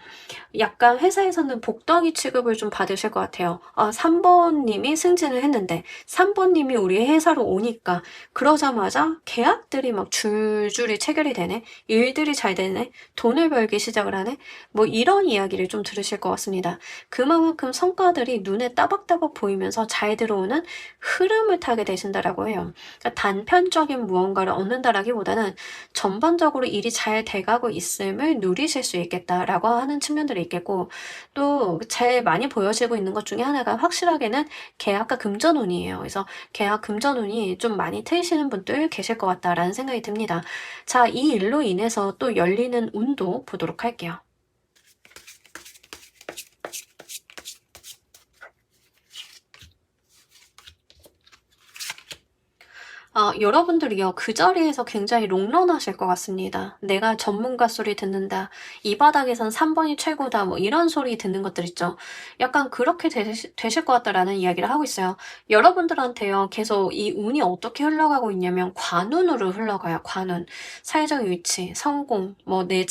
Speaker 1: 약간 회사에서는 복덩이 취급을 좀 받으실 것 같아요. 3번님이 승진을 했는데 3번님이 우리 회사로 오니까 그러자마자 계약들이 막 줄줄이 체결이 되네. 일들이 잘 되네. 돈을 벌기 시작을 하네. 뭐 이런 이야기를 좀 들으실 것 같습니다. 그만큼 성과들이 눈에 따박따박 보이면서 잘 들어오는 흐름을 타게 되신다라고 해요. 그러니까 단편적인 무언가를 얻는다라기보다는 전반적으로 일이 잘 돼가고 있음을 누리실 수 있겠다라고 하는 측면들이 있겠고, 또 제일 많이 보여지고 있는 것 중에 하나가 확실하게는 계약과 금전운이에요. 그래서 계약 금전운이 좀 많이 트이시는 분들 계실 것 같다라는 생각이 듭니다. 자, 이 일로 인해서 또 열리는 운도 보도록 할게요. 여러분들이요, 그 자리에서 굉장히 롱런하실 것 같습니다. 내가 전문가 소리 듣는다. 이 바닥에선 3번이 최고다. 뭐 이런 소리 듣는 것들 있죠. 약간 그렇게 되실 것 같다라는 이야기를 하고 있어요. 여러분들한테요, 계속 이 운이 어떻게 흘러가고 있냐면 관운으로 흘러가요. 관운. 사회적 위치, 성공, 뭐 내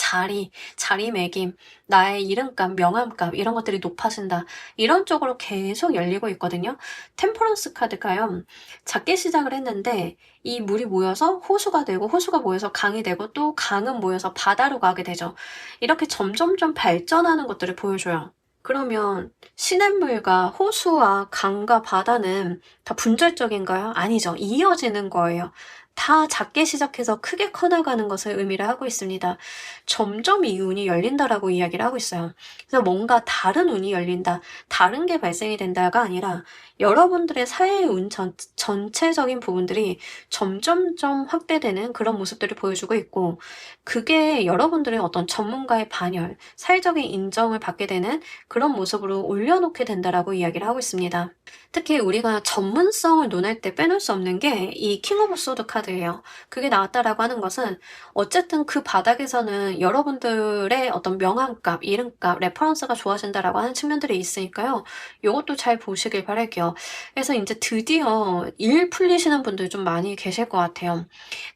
Speaker 1: 자리매김, 나의 이름값, 명함값 이런 것들이 높아진다. 이런 쪽으로 계속 열리고 있거든요. 템퍼런스 카드가요, 작게 시작을 했는데 이 물이 모여서 호수가 되고 호수가 모여서 강이 되고 또 강은 모여서 바다로 가게 되죠. 이렇게 점점점 발전하는 것들을 보여줘요. 그러면 시냇물과 호수와 강과 바다는 다 분절적인가요? 아니죠. 이어지는 거예요. 다 작게 시작해서 크게 커나가는 것을 의미를 하고 있습니다. 점점 이 운이 열린다라고 이야기를 하고 있어요. 그래서 뭔가 다른 운이 열린다, 다른 게 발생이 된다가 아니라 여러분들의 사회의 운 전체적인 부분들이 점점점 확대되는 그런 모습들을 보여주고 있고, 그게 여러분들의 어떤 전문가의 반열, 사회적인 인정을 받게 되는 그런 모습으로 올려놓게 된다라고 이야기를 하고 있습니다. 특히 우리가 전문성을 논할 때 빼놓을 수 없는 게 이 킹 오브 소드 카드예요. 그게 나왔다라고 하는 것은 어쨌든 그 바닥에서는 여러분들의 어떤 명함값, 이름값, 레퍼런스가 좋아진다라고 하는 측면들이 있으니까요. 요것도 잘 보시길 바랄게요. 그래서 이제 드디어 일 풀리시는 분들 좀 많이 계실 것 같아요.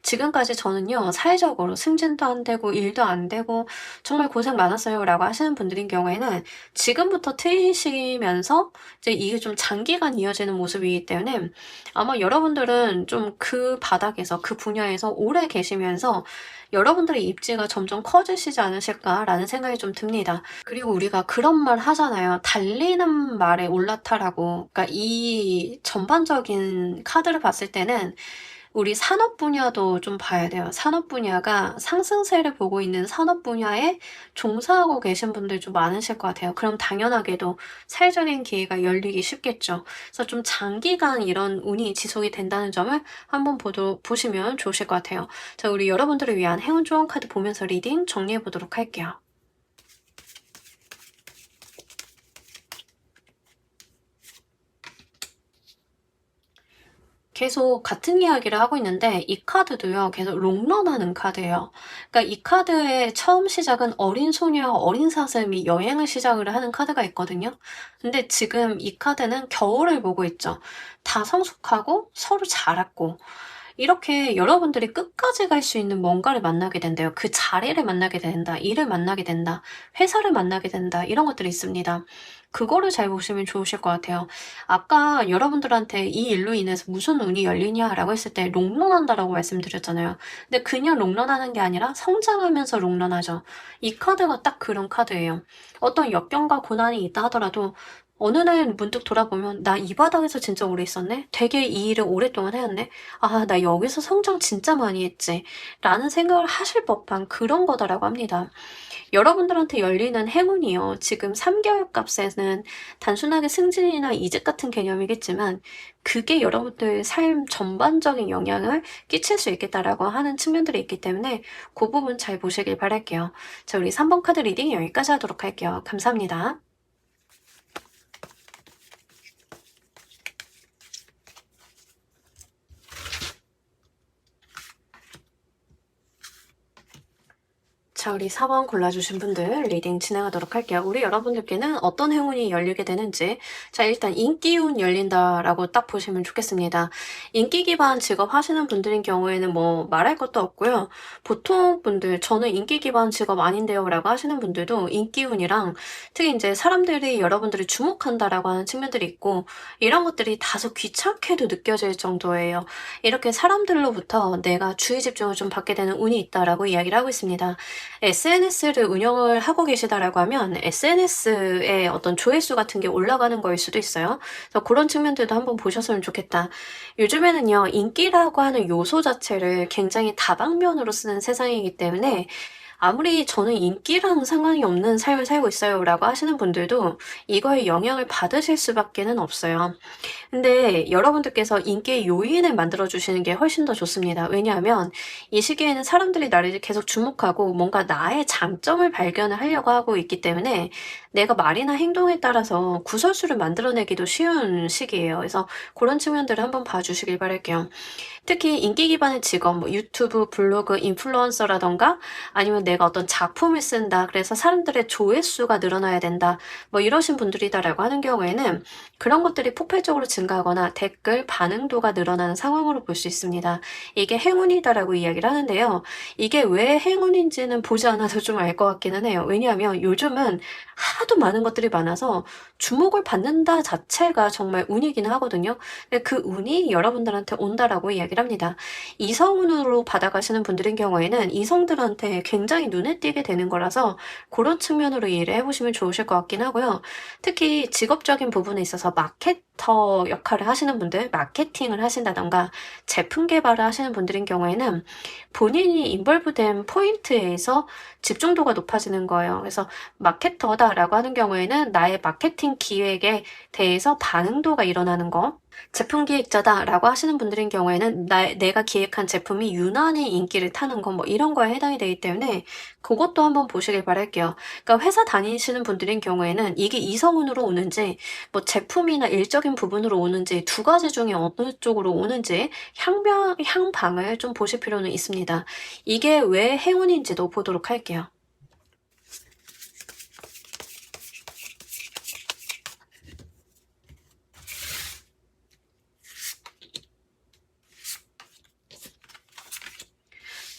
Speaker 1: 지금까지 저는요, 사회적으로 승진도 안 되고 일도 안 되고 정말 고생 많았어요라고 하시는 분들인 경우에는 지금부터 트이시면서 이제 이게 좀 장기간 이어지는 모습이기 때문에 아마 여러분들은 좀 그 바닥에서, 그 분야에서 오래 계시면서 여러분들의 입지가 점점 커지시지 않으실까라는 생각이 좀 듭니다. 그리고 우리가 그런 말 하잖아요. 달리는 말에 올라타라고. 그러니까 이 전반적인 카드를 봤을 때는 우리 산업 분야도 좀 봐야 돼요. 산업 분야가 상승세를 보고 있는 산업 분야에 종사하고 계신 분들 좀 많으실 것 같아요. 그럼 당연하게도 사회적인 기회가 열리기 쉽겠죠. 그래서 좀 장기간 이런 운이 지속이 된다는 점을 한번 보시면 좋으실 것 같아요. 자, 우리 여러분들을 위한 행운 조언 카드 보면서 리딩 정리해 보도록 할게요. 계속 같은 이야기를 하고 있는데 이 카드도요, 계속 롱런하는 카드예요. 그러니까 이 카드의 처음 시작은 어린 소녀와 어린 사슴이 여행을 시작을 하는 카드가 있거든요. 근데 지금 이 카드는 겨울을 보고 있죠. 다 성숙하고 서로 자랐고, 이렇게 여러분들이 끝까지 갈 수 있는 뭔가를 만나게 된대요. 그 자리를 만나게 된다, 일을 만나게 된다, 회사를 만나게 된다, 이런 것들이 있습니다. 그거를 잘 보시면 좋으실 것 같아요. 아까 여러분들한테 이 일로 인해서 무슨 운이 열리냐라고 했을 때 롱런한다라고 말씀드렸잖아요. 근데 그냥 롱런하는 게 아니라 성장하면서 롱런하죠. 이 카드가 딱 그런 카드예요. 어떤 역경과 고난이 있다 하더라도 어느 날 문득 돌아보면 '나 이 바닥에서 진짜 오래 있었네. 되게 이 일을 오랫동안 해왔네. 아, 나 여기서 성장 진짜 많이 했지.' 라는 생각을 하실 법한 그런 거다라고 합니다. 여러분들한테 열리는 행운이요, 지금 3개월 값에는 단순하게 승진이나 이직 같은 개념이겠지만 그게 여러분들 삶 전반적인 영향을 끼칠 수 있겠다라고 하는 측면들이 있기 때문에 그 부분 잘 보시길 바랄게요. 자, 우리 3번 카드 리딩 여기까지 하도록 할게요. 감사합니다. 자, 우리 4번 골라주신 분들 리딩 진행하도록 할게요. 우리 여러분들께는 어떤 행운이 열리게 되는지. 자, 일단 인기운 열린다라고 딱 보시면 좋겠습니다. 인기 기반 직업 하시는 분들인 경우에는 뭐 말할 것도 없고요. 보통 분들, 저는 인기 기반 직업 아닌데요 라고 하시는 분들도 인기운이랑 특히 이제 사람들이 여러분들을 주목한다라고 하는 측면들이 있고, 이런 것들이 다소 귀찮게도 느껴질 정도예요. 이렇게 사람들로부터 내가 주의 집중을 좀 받게 되는 운이 있다라고 이야기를 하고 있습니다. SNS를 운영을 하고 계시다라고 하면 SNS의 어떤 조회수 같은 게 올라가는 거일 수도 있어요. 그래서 그런 측면들도 한번 보셨으면 좋겠다. 요즘에는요, 인기라고 하는 요소 자체를 굉장히 다방면으로 쓰는 세상이기 때문에 아무리 저는 인기랑 상관이 없는 삶을 살고 있어요 라고 하시는 분들도 이거에 영향을 받으실 수밖에는 없어요. 근데 여러분들께서 인기의 요인을 만들어 주시는 게 훨씬 더 좋습니다. 왜냐하면 이 시기에는 사람들이 나를 계속 주목하고 뭔가 나의 장점을 발견을 하려고 하고 있기 때문에 내가 말이나 행동에 따라서 구설수를 만들어내기도 쉬운 시기예요. 그래서 그런 측면들을 한번 봐주시길 바랄게요. 특히 인기 기반의 직업, 뭐 유튜브, 블로그, 인플루언서라던가 아니면 내가 어떤 작품을 쓴다, 그래서 사람들의 조회수가 늘어나야 된다, 뭐 이러신 분들이다라고 하는 경우에는 그런 것들이 폭발적으로 증가하거나 댓글 반응도가 늘어나는 상황으로 볼 수 있습니다. 이게 행운이다라고 이야기를 하는데요. 이게 왜 행운인지는 보지 않아도 좀 알 것 같기는 해요. 왜냐하면 요즘은 하도 많은 것들이 많아서 주목을 받는다 자체가 정말 운이긴 하거든요. 근데 그 운이 여러분들한테 온다라고 이야기를 합니다. 이성운으로 받아가시는 분들인 경우에는 이성들한테 굉장히 눈에 띄게 되는 거라서 그런 측면으로 이해를 해보시면 좋으실 것 같긴 하고요. 특히 직업적인 부분에 있어서 마케팅 크리에이터 역할을 하시는 분들, 마케팅을 하신다던가 제품 개발을 하시는 분들인 경우에는 본인이 인볼브된 포인트에서 집중도가 높아지는 거예요. 그래서 마케터다라고 하는 경우에는 나의 마케팅 기획에 대해서 반응도가 일어나는 거. 제품 기획자다라고 하시는 분들인 경우에는 내가 기획한 제품이 유난히 인기를 타는 거 뭐 이런 거에 해당이 되기 때문에 그것도 한번 보시길 바랄게요. 그러니까 회사 다니시는 분들인 경우에는 이게 이성운으로 오는지 뭐 제품이나 일적인 부분으로 오는지 두 가지 중에 어느 쪽으로 오는지 향방을 좀 보실 필요는 있습니다. 이게 왜 행운인지도 보도록 할게요.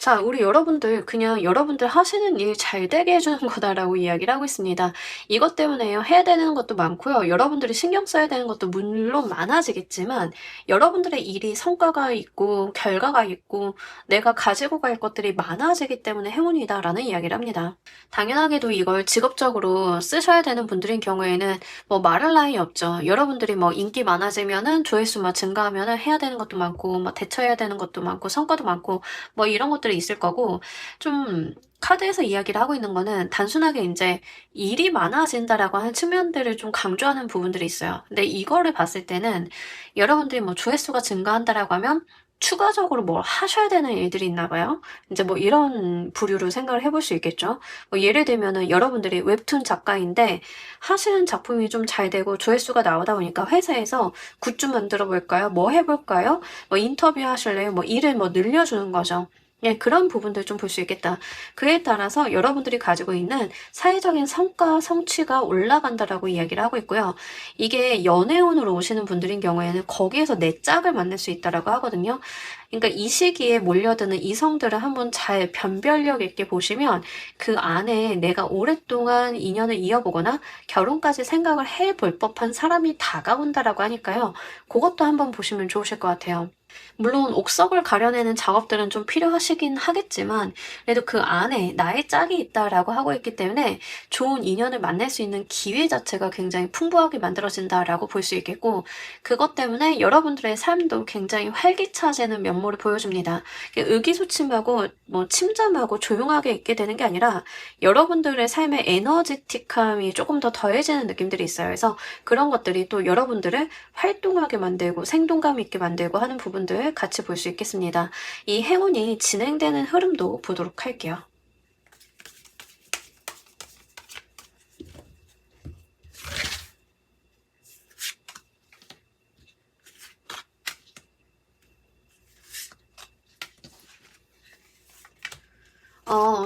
Speaker 1: 자, 우리 여러분들 그냥 여러분들 하시는 일 잘 되게 해주는 거다라고 이야기를 하고 있습니다. 이것 때문에요. 해야 되는 것도 많고요. 여러분들이 신경 써야 되는 것도 물론 많아지겠지만 여러분들의 일이 성과가 있고 결과가 있고 내가 가지고 갈 것들이 많아지기 때문에 행운이다라는 이야기를 합니다. 당연하게도 이걸 직업적으로 쓰셔야 되는 분들인 경우에는 뭐 말할 나위 없죠. 여러분들이 뭐 인기 많아지면은 조회수만 증가하면은 해야 되는 것도 많고 뭐 대처해야 되는 것도 많고 성과도 많고 뭐 이런 것들이 있을 거고 좀 카드에서 이야기를 하고 있는 거는 단순하게 이제 일이 많아진다라고 하는 측면들을 좀 강조하는 부분들이 있어요. 근데 이거를 봤을 때는 여러분들이 뭐 조회수가 증가한다라고 하면 추가적으로 뭘 하셔야 되는 일들이 있나 봐요. 이제 뭐 이런 부류로 생각을 해볼 수 있겠죠. 뭐 예를 들면은 여러분들이 웹툰 작가인데 하시는 작품이 좀 잘 되고 조회수가 나오다 보니까 회사에서 굿즈 만들어 볼까요? 뭐 해볼까요? 뭐 인터뷰 하실래요? 뭐 일을 뭐 늘려주는 거죠. 예, 그런 부분들 좀 볼 수 있겠다. 그에 따라서 여러분들이 가지고 있는 사회적인 성과, 성취가 올라간다라고 이야기를 하고 있고요. 이게 연애운으로 오시는 분들인 경우에는 거기에서 내 짝을 만날 수 있다라고 하거든요. 그러니까 이 시기에 몰려드는 이성들을 한번 잘 변별력 있게 보시면 그 안에 내가 오랫동안 인연을 이어보거나 결혼까지 생각을 해볼 법한 사람이 다가온다라고 하니까요. 그것도 한번 보시면 좋으실 것 같아요. 물론 옥석을 가려내는 작업들은 좀 필요하시긴 하겠지만 그래도 그 안에 나의 짝이 있다라고 하고 있기 때문에 좋은 인연을 만날 수 있는 기회 자체가 굉장히 풍부하게 만들어진다라고 볼 수 있겠고 그것 때문에 여러분들의 삶도 굉장히 활기차지는 면모를 보여줍니다. 의기소침하고 뭐 침잠하고 조용하게 있게 되는 게 아니라 여러분들의 삶의 에너지틱함이 조금 더 더해지는 느낌들이 있어요. 그래서 그런 것들이 또 여러분들을 활동하게 만들고 생동감 있게 만들고 하는 부분들 같이 볼 수 있겠습니다. 이 행운이 진행되는 흐름도 보도록 할게요.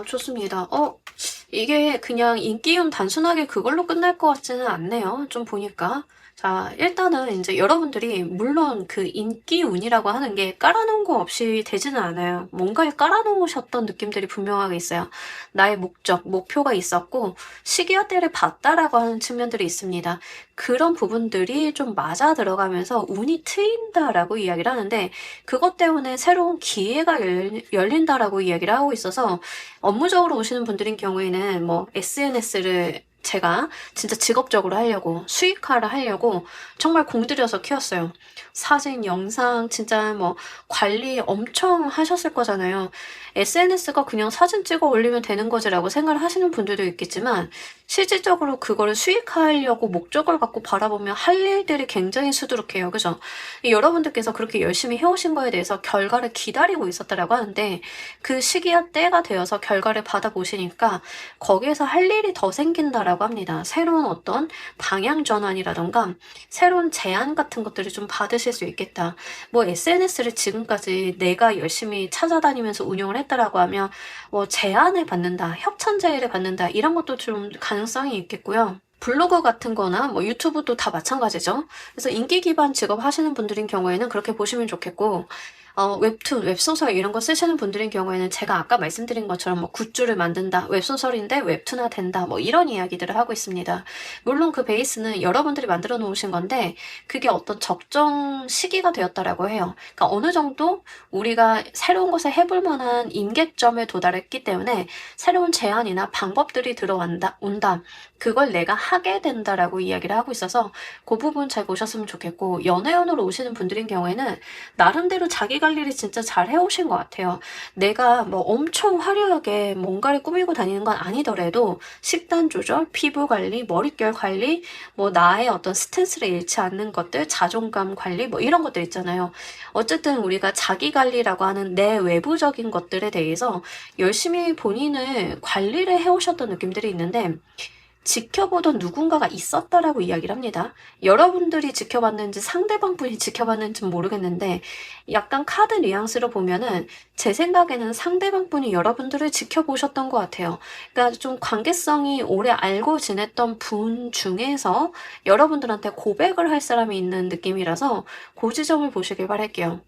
Speaker 1: 좋습니다. 이게 그냥 인기운 단순하게 그걸로 끝날 것 같지는 않네요. 좀 보니까. 자, 일단은 이제 여러분들이 물론 그 인기운이라고 하는 게 깔아놓은 거 없이 되지는 않아요. 뭔가를 깔아놓으셨던 느낌들이 분명하게 있어요. 나의 목적, 목표가 있었고 시기와 때를 봤다라고 하는 측면들이 있습니다. 그런 부분들이 좀 맞아 들어가면서 운이 트인다라고 이야기를 하는데 그것 때문에 새로운 기회가 열린다라고 이야기를 하고 있어서 업무적으로 오시는 분들인 경우에는 뭐 SNS를 제가 진짜 직업적으로 하려고 수익화를 하려고 정말 공들여서 키웠어요. 사진, 영상 진짜 뭐 관리 엄청 하셨을 거잖아요. SNS가 그냥 사진 찍어 올리면 되는 거지라고 생각을 하시는 분들도 있겠지만 실질적으로 그거를 수익화하려고 목적을 갖고 바라보면 할 일들이 굉장히 수두룩해요. 그죠? 여러분들께서 그렇게 열심히 해오신 거에 대해서 결과를 기다리고 있었다라고 하는데 그 시기와 때가 되어서 결과를 받아보시니까 거기에서 할 일이 더 생긴다라고 합니다. 새로운 어떤 방향 전환이라던가 새로운 제안 같은 것들을 좀 받으실 수 있겠다. 뭐 SNS를 지금까지 내가 열심히 찾아다니면서 운영을 했다라고 하면 뭐 제안을 받는다, 협찬 제의를 받는다 이런 것도 좀 가능성이 있겠고요. 블로그 같은 거나 뭐 유튜브도 다 마찬가지죠. 그래서 인기 기반 직업 하시는 분들인 경우에는 그렇게 보시면 좋겠고 웹툰, 웹소설 이런 거 쓰시는 분들인 경우에는 제가 아까 말씀드린 것처럼 뭐 굿즈를 만든다, 웹소설인데 웹툰화 된다, 뭐 이런 이야기들을 하고 있습니다. 물론 그 베이스는 여러분들이 만들어 놓으신 건데 그게 어떤 적정 시기가 되었다라고 해요. 그러니까 어느 정도 우리가 새로운 것을 해볼 만한 임계점에 도달했기 때문에 새로운 제안이나 방법들이 온다. 그걸 내가 하게 된다라고 이야기를 하고 있어서 그 부분 잘 보셨으면 좋겠고, 연애운으로 오시는 분들인 경우에는 나름대로 자기 관리를 진짜 잘 해오신 것 같아요. 내가 뭐 엄청 화려하게 뭔가를 꾸미고 다니는 건 아니더라도 식단 조절, 피부 관리, 머릿결 관리, 뭐 나의 어떤 스탠스를 잃지 않는 것들, 자존감 관리, 뭐 이런 것들 있잖아요. 어쨌든 우리가 자기 관리라고 하는 내 외부적인 것들에 대해서 열심히 본인을 관리를 해오셨던 느낌들이 있는데, 지켜보던 누군가가 있었다라고 이야기를 합니다. 여러분들이 지켜봤는지 상대방 분이 지켜봤는지는 모르겠는데, 약간 카드 뉘앙스로 보면은 제 생각에는 상대방 분이 여러분들을 지켜보셨던 것 같아요. 그러니까 좀 관계성이 오래 알고 지냈던 분 중에서 여러분들한테 고백을 할 사람이 있는 느낌이라서 그 지점을 보시길 바랄게요.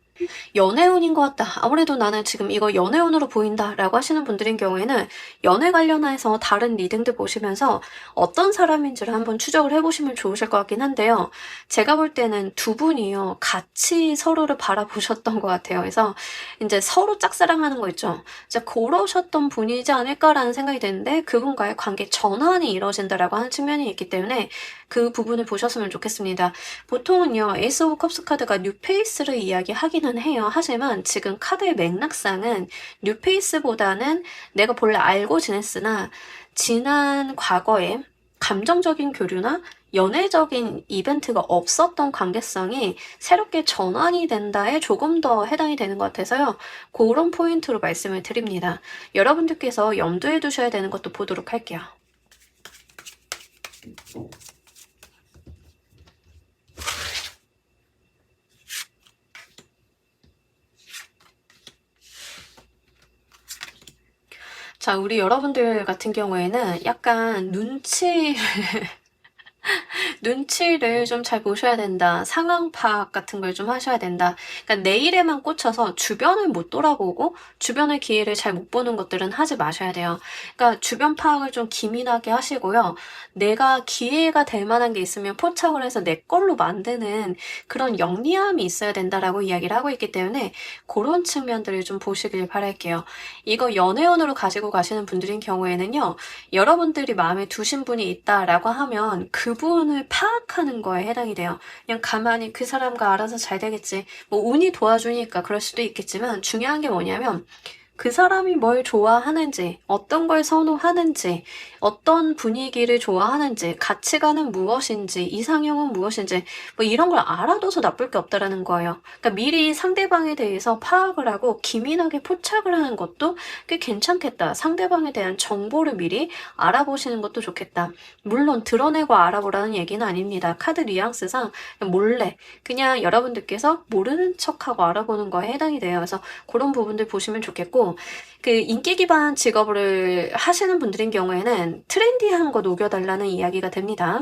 Speaker 1: 연애운인 것 같다. 아무래도 나는 지금 이거 연애운으로 보인다 라고 하시는 분들인 경우에는 연애 관련해서 다른 리딩들 보시면서 어떤 사람인지를 한번 추적을 해보시면 좋으실 것 같긴 한데요. 제가 볼 때는 두 분이요, 같이 서로를 바라보셨던 것 같아요. 그래서 이제 서로 짝사랑하는 거 있죠. 이제 그러셨던 분이지 않을까라는 생각이 드는데, 그분과의 관계 전환이 이루어진다라고 하는 측면이 있기 때문에 그 부분을 보셨으면 좋겠습니다. 보통은요, 에이스 오브 컵스 카드가 뉴페이스를 이야기하기는 해요. 하지만 지금 카드의 맥락상은 뉴페이스보다는 내가 본래 알고 지냈으나 지난 과거에 감정적인 교류나 연애적인 이벤트가 없었던 관계성이 새롭게 전환이 된다에 조금 더 해당이 되는 것 같아서요. 그런 포인트로 말씀을 드립니다. 여러분들께서 염두에 두셔야 되는 것도 보도록 할게요. 자, 우리 여러분들 같은 경우에는 약간 눈치를 좀 잘 보셔야 된다. 상황 파악 같은 걸 좀 하셔야 된다. 그러니까 내 일에만 꽂혀서 주변을 못 돌아보고 주변의 기회를 잘 못 보는 것들은 하지 마셔야 돼요. 그러니까 주변 파악을 좀 기민하게 하시고요. 내가 기회가 될 만한 게 있으면 포착을 해서 내 걸로 만드는 그런 영리함이 있어야 된다라고 이야기를 하고 있기 때문에 그런 측면들을 좀 보시길 바랄게요. 이거 연애운으로 가지고 가시는 분들인 경우에는요. 여러분들이 마음에 두신 분이 있다라고 하면 그분을 파악하는 거에 해당이 돼요. 그냥 가만히 그 사람과 알아서 잘 되겠지. 뭐 운이 도와주니까 그럴 수도 있겠지만, 중요한 게 뭐냐면 그 사람이 뭘 좋아하는지, 어떤 걸 선호하는지, 어떤 분위기를 좋아하는지, 가치관은 무엇인지, 이상형은 무엇인지, 뭐 이런 걸 알아둬서 나쁠 게 없다라는 거예요. 그러니까 미리 상대방에 대해서 파악을 하고 기민하게 포착을 하는 것도 꽤 괜찮겠다. 상대방에 대한 정보를 미리 알아보시는 것도 좋겠다. 물론 드러내고 알아보라는 얘기는 아닙니다. 카드 뉘앙스상 몰래 그냥 여러분들께서 모르는 척하고 알아보는 거에 해당이 돼요. 그래서 그런 부분들 보시면 좋겠고, 그 인기 기반 직업을 하시는 분들인 경우에는 트렌디한 거 녹여달라는 이야기가 됩니다.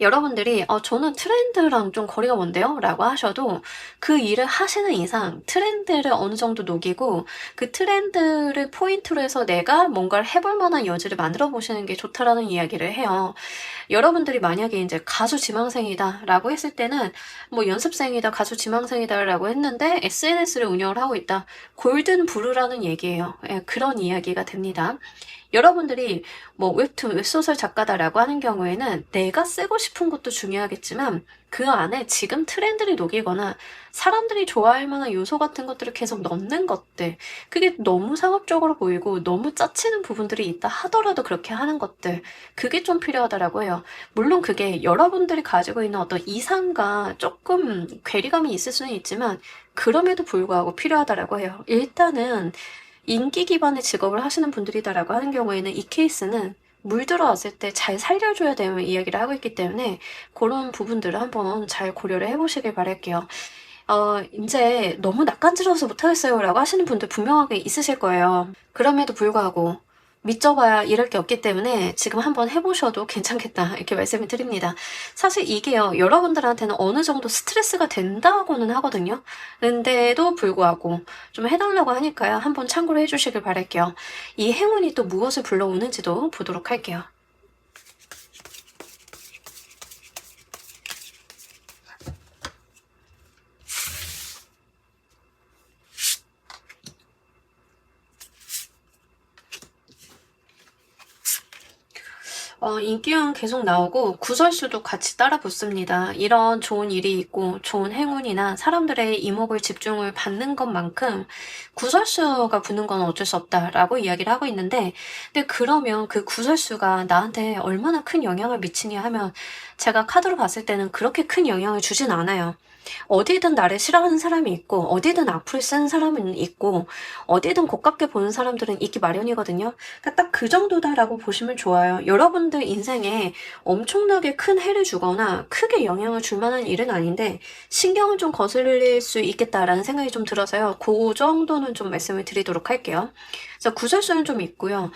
Speaker 1: 여러분들이 저는 트렌드랑 좀 거리가 먼데요? 라고 하셔도 그 일을 하시는 이상 트렌드를 어느 정도 녹이고 그 트렌드를 포인트로 해서 내가 뭔가를 해볼 만한 여지를 만들어 보시는 게 좋다라는 이야기를 해요. 여러분들이 만약에 이제 가수 지망생이다 라고 했을 때는 뭐 연습생이다, 가수 지망생이다 라고 했는데 SNS를 운영을 하고 있다. 골든 브루라는 얘기예요. 예, 그런 이야기가 됩니다. 여러분들이 뭐 웹툰, 웹소설 작가다라고 하는 경우에는 내가 쓰고 싶은 것도 중요하겠지만 그 안에 지금 트렌드를 녹이거나 사람들이 좋아할 만한 요소 같은 것들을 계속 넣는 것들, 그게 너무 상업적으로 보이고 너무 짜치는 부분들이 있다 하더라도 그렇게 하는 것들, 그게 좀 필요하다라고 해요. 물론 그게 여러분들이 가지고 있는 어떤 이상과 조금 괴리감이 있을 수는 있지만 그럼에도 불구하고 필요하다라고 해요. 일단은 인기 기반의 직업을 하시는 분들이다라고 하는 경우에는 이 케이스는 물 들어왔을 때 잘 살려줘야 되는 이야기를 하고 있기 때문에 그런 부분들을 한번 잘 고려를 해보시길 바랄게요. 이제 너무 낯간지러워서 못하겠어요 라고 하시는 분들 분명하게 있으실 거예요. 그럼에도 불구하고 믿져봐야 이럴 게 없기 때문에 지금 한번 해보셔도 괜찮겠다 이렇게 말씀을 드립니다. 사실 이게요, 여러분들한테는 어느 정도 스트레스가 된다고는 하거든요. 근데도 불구하고 좀 해달라고 하니까요, 한번 참고를 해주시길 바랄게요. 이 행운이 또 무엇을 불러오는지도 보도록 할게요. 인기운 계속 나오고 구설수도 같이 따라 붙습니다. 이런 좋은 일이 있고 좋은 행운이나 사람들의 이목을 집중을 받는 것만큼 구설수가 붙는 건 어쩔 수 없다라고 이야기를 하고 있는데, 근데 그러면 그 구설수가 나한테 얼마나 큰 영향을 미치냐 하면 제가 카드로 봤을 때는 그렇게 큰 영향을 주진 않아요. 어디든 나를 싫어하는 사람이 있고 어디든 악플을 쓰는 사람은 있고 어디든 고깝게 보는 사람들은 있기 마련이거든요. 그러니까 딱 그 정도다라고 보시면 좋아요. 여러분들 인생에 엄청나게 큰 해를 주거나 크게 영향을 줄 만한 일은 아닌데 신경을 좀 거슬릴 수 있겠다라는 생각이 좀 들어서요. 그 정도는 좀 말씀을 드리도록 할게요. 그래서 구설수는 좀 있고요.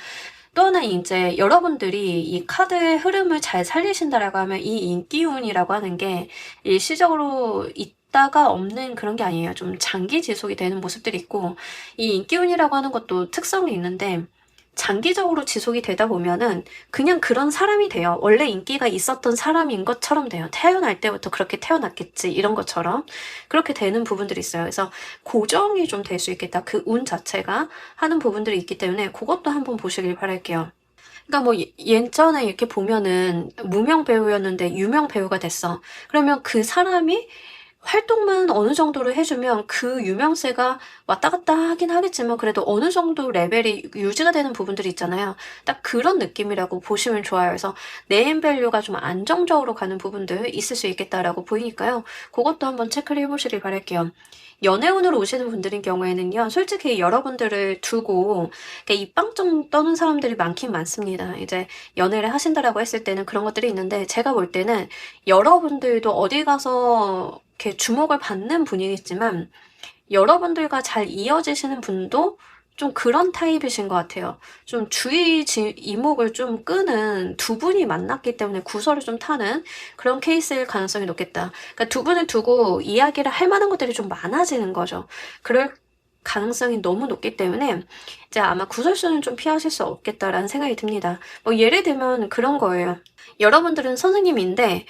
Speaker 1: 또 하나 이제 여러분들이 이 카드의 흐름을 잘 살리신다라고 하면 이 인기운이라고 하는 게 일시적으로 있다가 없는 그런 게 아니에요. 좀 장기 지속이 되는 모습들이 있고, 이 인기운이라고 하는 것도 특성이 있는데 장기적으로 지속이 되다 보면은 그냥 그런 사람이 돼요. 원래 인기가 있었던 사람인 것처럼 돼요. 태어날 때부터 그렇게 태어났겠지 이런 것처럼 그렇게 되는 부분들이 있어요. 그래서 고정이 좀 될 수 있겠다. 그 운 자체가 하는 부분들이 있기 때문에 그것도 한번 보시길 바랄게요. 그러니까 뭐 예전에 이렇게 보면은 무명 배우였는데 유명 배우가 됐어. 그러면 그 사람이 활동만 어느 정도로 해주면 그 유명세가 왔다 갔다 하긴 하겠지만 그래도 어느 정도 레벨이 유지가 되는 부분들이 있잖아요. 딱 그런 느낌이라고 보시면 좋아요. 그래서 네임밸류가 좀 안정적으로 가는 부분들 있을 수 있겠다라고 보이니까요. 그것도 한번 체크를 해보시길 바랄게요. 연애운으로 오시는 분들인 경우에는요, 솔직히 여러분들을 두고 입방정 떠는 사람들이 많긴 많습니다. 이제 연애를 하신다라고 했을 때는 그런 것들이 있는데, 제가 볼 때는 여러분들도 어디 가서 이렇게 주목을 받는 분이겠지만, 여러분들과 잘 이어지시는 분도 좀 그런 타입이신 것 같아요. 좀 이목을 좀 끄는 두 분이 만났기 때문에 구설을 좀 타는 그런 케이스일 가능성이 높겠다. 그러니까 두 분을 두고 이야기를 할 만한 것들이 좀 많아지는 거죠. 그럴 가능성이 너무 높기 때문에 이제 아마 구설수는 좀 피하실 수 없겠다라는 생각이 듭니다. 뭐 예를 들면 그런 거예요. 여러분들은 선생님인데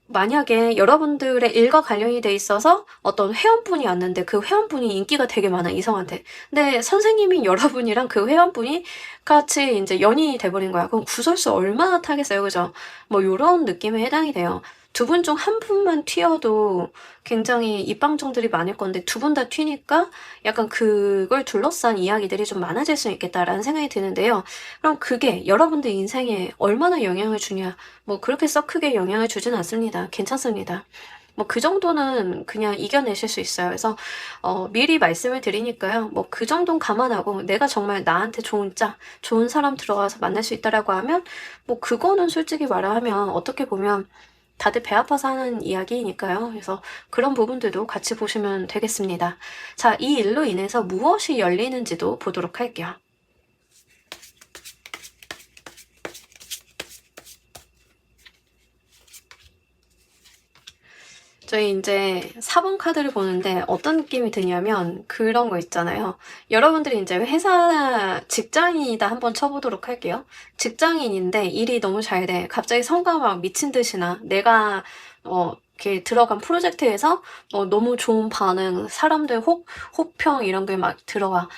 Speaker 1: 만약에 여러분들의 일과 관련이 돼 있어서 어떤 회원분이 왔는데 그 회원분이 인기가 되게 많아, 이성한테. 근데 선생님인 여러분이랑 그 회원분이 같이 이제 연인이 돼버린 거야. 그럼 구설수 얼마나 타겠어요, 그죠? 뭐 요런 느낌에 해당이 돼요. 두 분 중 한 분만 튀어도 굉장히 입방정들이 많을 건데 두 분 다 튀니까 약간 그걸 둘러싼 이야기들이 좀 많아질 수 있겠다라는 생각이 드는데요. 그럼 그게 여러분들 인생에 얼마나 영향을 주냐? 뭐 그렇게 썩 크게 영향을 주진 않습니다. 괜찮습니다. 뭐 그 정도는 그냥 이겨내실 수 있어요. 그래서 미리 말씀을 드리니까요. 뭐 그 정도는 감안하고 내가 정말 나한테 좋은 좋은 사람 들어가서 만날 수 있다라고 하면 뭐 그거는 솔직히 말하면 어떻게 보면 다들 배 아파서 하는 이야기니까요. 그래서 그런 부분들도 같이 보시면 되겠습니다. 자, 이 일로 인해서 무엇이 열리는지도 보도록 할게요. 저희 이제 4번 카드를 보는데 어떤 느낌이 드냐면 그런 거 있잖아요. 여러분들이 이제 직장인이다 한번 쳐보도록 할게요. 직장인인데 일이 너무 잘 돼. 갑자기 성과가 막 미친 듯이 나. 내가 이렇게 들어간 프로젝트에서 너무 좋은 반응, 사람들 호평 이런 게 막 들어와.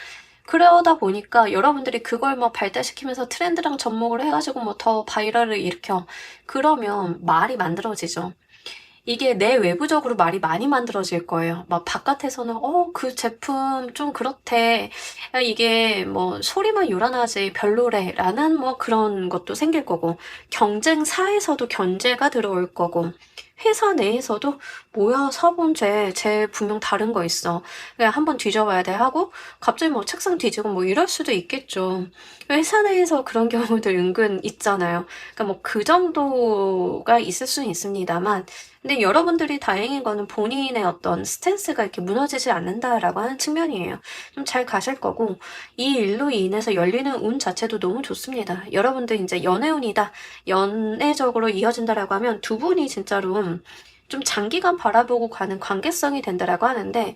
Speaker 1: 그러다 보니까 여러분들이 그걸 막 발달시키면서 트렌드랑 접목을 해가지고 뭐 더 바이럴을 일으켜. 그러면 말이 만들어지죠. 이게 내 외부적으로 말이 많이 만들어질 거예요. 막 바깥에서는 그 제품 좀 그렇대. 야, 이게 뭐 소리만 요란하지 별로래 라는 뭐 그런 것도 생길 거고, 경쟁사에서도 견제가 들어올 거고, 회사 내에서도 뭐야 사본 쟤 분명 다른 거 있어. 그냥 한번 뒤져봐야 돼 하고 갑자기 뭐 책상 뒤지고 뭐 이럴 수도 있겠죠. 회사 내에서 그런 경우들 은근 있잖아요. 그러니까 뭐 그 정도가 있을 수는 있습니다만, 근데 여러분들이 다행인 거는 본인의 어떤 스탠스가 이렇게 무너지지 않는다라고 하는 측면이에요. 좀 잘 가실 거고, 이 일로 인해서 열리는 운 자체도 너무 좋습니다. 여러분들 이제 연애운이다, 연애적으로 이어진다라고 하면 두 분이 진짜로 좀 장기간 바라보고 가는 관계성이 된다라고 하는데,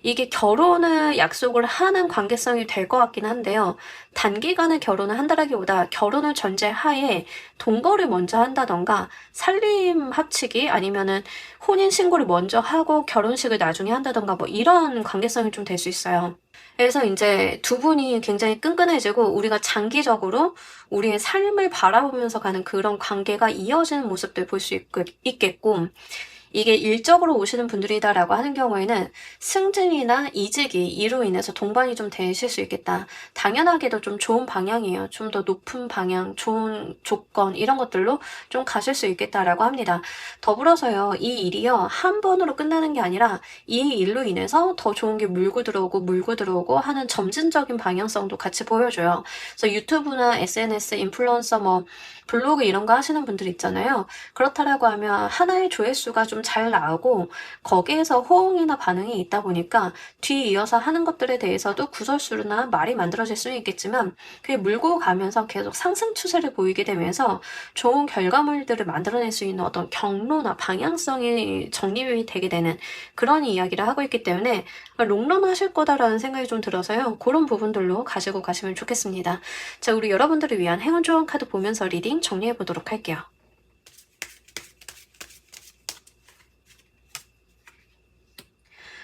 Speaker 1: 이게 결혼을 약속을 하는 관계성이 될 것 같긴 한데요. 단기간에 결혼을 한다라기보다 결혼을 전제하에 동거를 먼저 한다던가 살림 합치기 아니면은 혼인 신고를 먼저 하고 결혼식을 나중에 한다던가 뭐 이런 관계성이 좀 될 수 있어요. 그래서 인제 두 분이 굉장히 끈끈해지고 우리가 장기적으로 우리의 삶을 바라보면서 가는 그런 관계가 이어지는 모습들 볼 수 있겠고, 이게 일적으로 오시는 분들이다라고 하는 경우에는 승진이나 이직이 이로 인해서 동반이 좀 되실 수 있겠다. 당연하게도 좀 좋은 방향이에요. 좀 더 높은 방향, 좋은 조건 이런 것들로 좀 가실 수 있겠다라고 합니다. 더불어서요, 이 일이요, 한 번으로 끝나는 게 아니라 이 일로 인해서 더 좋은 게 물고 들어오고 하는 점진적인 방향성도 같이 보여줘요. 그래서 유튜브나 SNS, 인플루언서 뭐 블로그 이런 거 하시는 분들 있잖아요. 그렇다라고 하면 하나의 조회수가 좀 잘 나오고 거기에서 호응이나 반응이 있다 보니까 뒤이어서 하는 것들에 대해서도 구설수나 말이 만들어질 수는 있겠지만 그게 물고 가면서 계속 상승 추세를 보이게 되면서 좋은 결과물들을 만들어낼 수 있는 어떤 경로나 방향성이 정립이 되게 되는 그런 이야기를 하고 있기 때문에 롱런 하실 거다라는 생각이 좀 들어서요. 그런 부분들로 가지고 가시면 좋겠습니다. 자, 우리 여러분들을 위한 행운 조언 카드 보면서 리딩 정리해 보도록 할게요.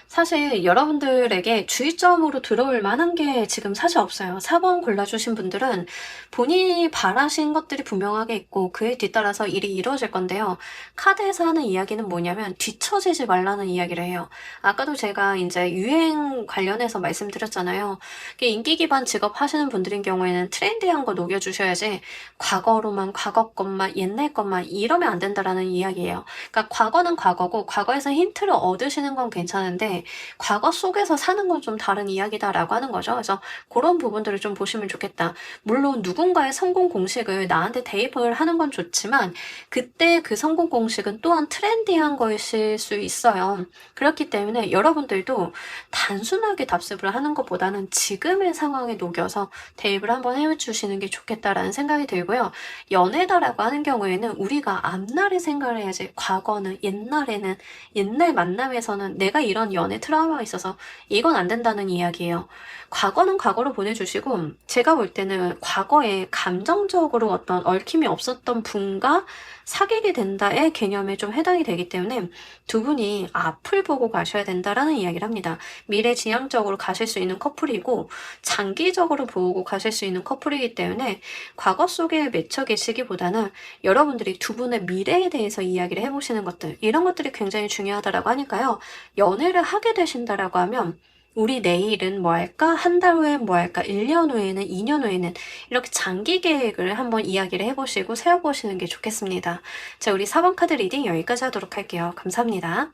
Speaker 1: 사실 여러분들에게 주의점으로 들어올 만한 게 지금 사실 없어요. 4번 골라주신 분들은 본인이 바라신 것들이 분명하게 있고 그에 뒤따라서 일이 이루어질 건데요. 카드에서 하는 이야기는 뭐냐면 뒤처지지 말라는 이야기를 해요. 아까도 제가 이제 유행 관련해서 말씀드렸잖아요. 이게 인기 기반 직업 하시는 분들인 경우에는 트렌디한 거 녹여주셔야지 과거로만 과거 것만 옛날 것만 이러면 안 된다라는 이야기예요. 그러니까 과거는 과거고 과거에서 힌트를 얻으시는 건 괜찮은데 과거 속에서 사는 건 좀 다른 이야기다라고 하는 거죠. 그래서 그런 부분들을 좀 보시면 좋겠다. 물론 누군가의 성공 공식을 나한테 대입을 하는 건 좋지만 그때 그 성공 공식은 또한 트렌디한 것일 수 있어요. 그렇기 때문에 여러분들도 단순하게 답습을 하는 것보다는 지금의 상황에 녹여서 대입을 한번 해주시는 게 좋겠다라는 생각이 들고요. 연애다라고 하는 경우에는 우리가 앞날에 생각을 해야지 과거는 옛날에는 옛날 만남에서는 내가 이런 연애 트라우마가 있어서 이건 안 된다는 이야기예요. 과거는 과거로 보내주시고 제가 볼 때는 과거에 감정적으로 어떤 얽힘이 없었던 분과 사귀게 된다의 개념에 좀 해당이 되기 때문에 두 분이 앞을 보고 가셔야 된다라는 이야기를 합니다. 미래지향적으로 가실 수 있는 커플이고 장기적으로 보고 가실 수 있는 커플이기 때문에 과거 속에 맺혀 계시기보다는 여러분들이 두 분의 미래에 대해서 이야기를 해보시는 것들 이런 것들이 굉장히 중요하다라고 하니까요. 연애를 하게 되신다라고 하면 우리 내일은 뭐 할까? 한 달 후엔 뭐 할까? 1년 후에는, 2년 후에는 이렇게 장기 계획을 한번 이야기를 해보시고 세워보시는 게 좋겠습니다. 자, 우리 4번 카드 리딩 여기까지 하도록 할게요. 감사합니다.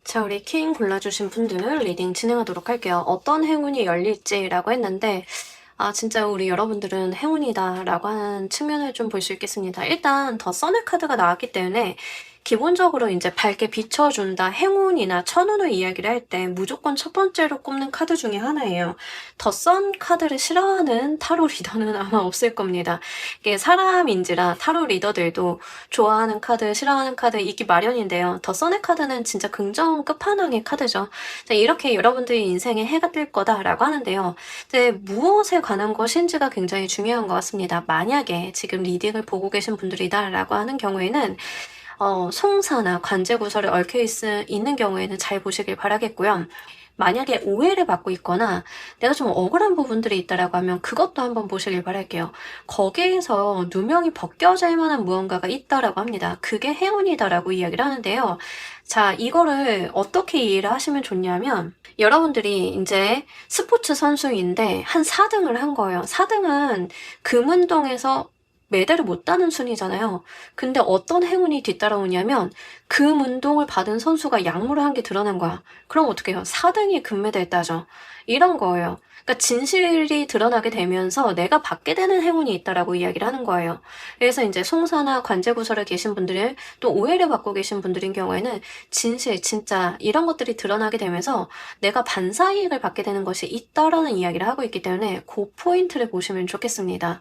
Speaker 1: 자, 우리 킹 골라주신 분들 리딩 진행하도록 할게요. 어떤 행운이 열릴지라고 했는데 진짜 우리 여러분들은 행운이다라고 하는 측면을 좀 볼 수 있겠습니다. 일단 더 선의 카드가 나왔기 때문에 기본적으로 이제 밝게 비춰준다, 행운이나 천운을 이야기를 할 때 무조건 첫 번째로 꼽는 카드 중에 하나예요. 더 선 카드를 싫어하는 타로 리더는 아마 없을 겁니다. 이게 사람인지라 타로 리더들도 좋아하는 카드, 싫어하는 카드 있기 마련인데요. 더 선의 카드는 진짜 긍정 끝판왕의 카드죠. 이렇게 여러분들의 인생에 해가 뜰 거다라고 하는데요. 이제 무엇에 관한 것인지가 굉장히 중요한 것 같습니다. 만약에 지금 리딩을 보고 계신 분들이다라고 하는 경우에는 송사나 관제구설에 있는 경우에는 잘 보시길 바라겠고요. 만약에 오해를 받고 있거나 내가 좀 억울한 부분들이 있다라고 하면 그것도 한번 보시길 바랄게요. 거기에서 누명이 벗겨질 만한 무언가가 있다라고 합니다. 그게 행운이다라고 이야기를 하는데요. 자, 이거를 어떻게 이해를 하시면 좋냐면 여러분들이 이제 스포츠 선수인데 한 4등을 한 거예요. 4등은 금운동에서 메달을 못 따는 순이잖아요. 근데 어떤 행운이 뒤따라오냐면 금 운동을 받은 선수가 약물을 한 게 드러난 거야. 그럼 어떻게 해요? 4등이 금메달 따죠. 이런 거예요. 그러니까 진실이 드러나게 되면서 내가 받게 되는 행운이 있다라고 이야기를 하는 거예요. 그래서 이제 송사나 관제구설에 계신 분들이 또 오해를 받고 계신 분들인 경우에는 진실, 진짜 이런 것들이 드러나게 되면서 내가 반사이익을 받게 되는 것이 있다라는 이야기를 하고 있기 때문에 그 포인트를 보시면 좋겠습니다.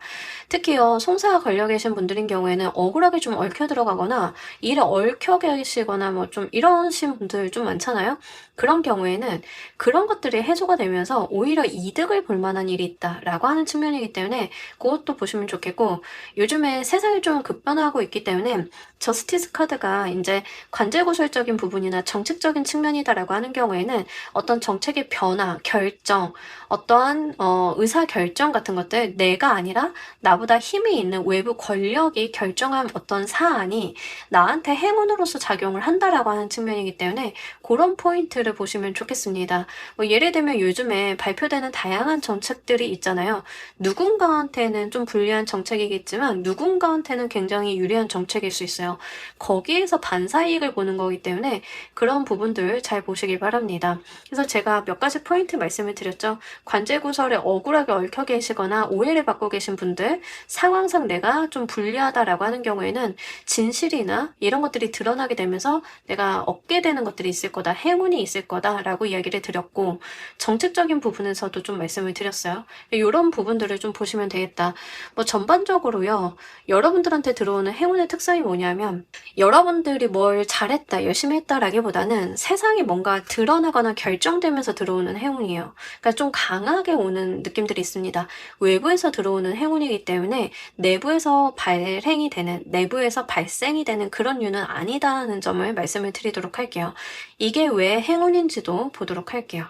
Speaker 1: 특히요, 송사가 걸려 계신 분들인 경우에는 억울하게 좀 얽혀 들어가거나 일에 얽혀 계시거나 뭐 좀 이러신 분들 좀 많잖아요. 그런 경우에는 그런 것들이 해소가 되면서 오히려 이득을 볼 만한 일이 있다라고 하는 측면이기 때문에 그것도 보시면 좋겠고, 요즘에 세상이 좀 급변하고 있기 때문에 저스티스 카드가 이제 관제구설적인 부분이나 정책적인 측면이다라고 하는 경우에는 어떤 정책의 변화, 결정, 어떠한 의사 결정 같은 것들, 내가 아니라 나보다 힘이 있는 외부 권력이 결정한 어떤 사안이 나한테 행운으로서 작용을 한다라고 하는 측면이기 때문에 그런 포인트를 보시면 좋겠습니다. 뭐 예를 들면 요즘에 발표되는 다양한 정책들이 있잖아요. 누군가한테는 좀 불리한 정책이겠지만 누군가한테는 굉장히 유리한 정책일 수 있어요. 거기에서 반사이익을 보는 거기 때문에 그런 부분들 잘 보시길 바랍니다. 그래서 제가 몇 가지 포인트 말씀을 드렸죠. 관제구설에 억울하게 얽혀 계시거나 오해를 받고 계신 분들, 상황상 내가 좀 불리하다라고 하는 경우에는 진실이나 이런 것들이 드러나게 되면서 내가 얻게 되는 것들이 있을 거다, 행운이 있을 거다라고 이야기를 드렸고, 정책적인 부분에서도 좀 말씀을 드렸어요. 이런 부분들을 좀 보시면 되겠다. 뭐 전반적으로요, 여러분들한테 들어오는 행운의 특성이 뭐냐면 여러분들이 뭘 잘했다, 열심히 했다라기보다는 세상이 뭔가 드러나거나 결정되면서 들어오는 행운이에요. 그러니까 좀 강하게 오는 느낌들이 있습니다. 외부에서 들어오는 행운이기 때문에 내부에서 발행이 되는, 내부에서 발생이 되는 그런 류는 아니다는 점을 말씀을 드리도록 할게요. 이게 왜 행운인지도 보도록 할게요.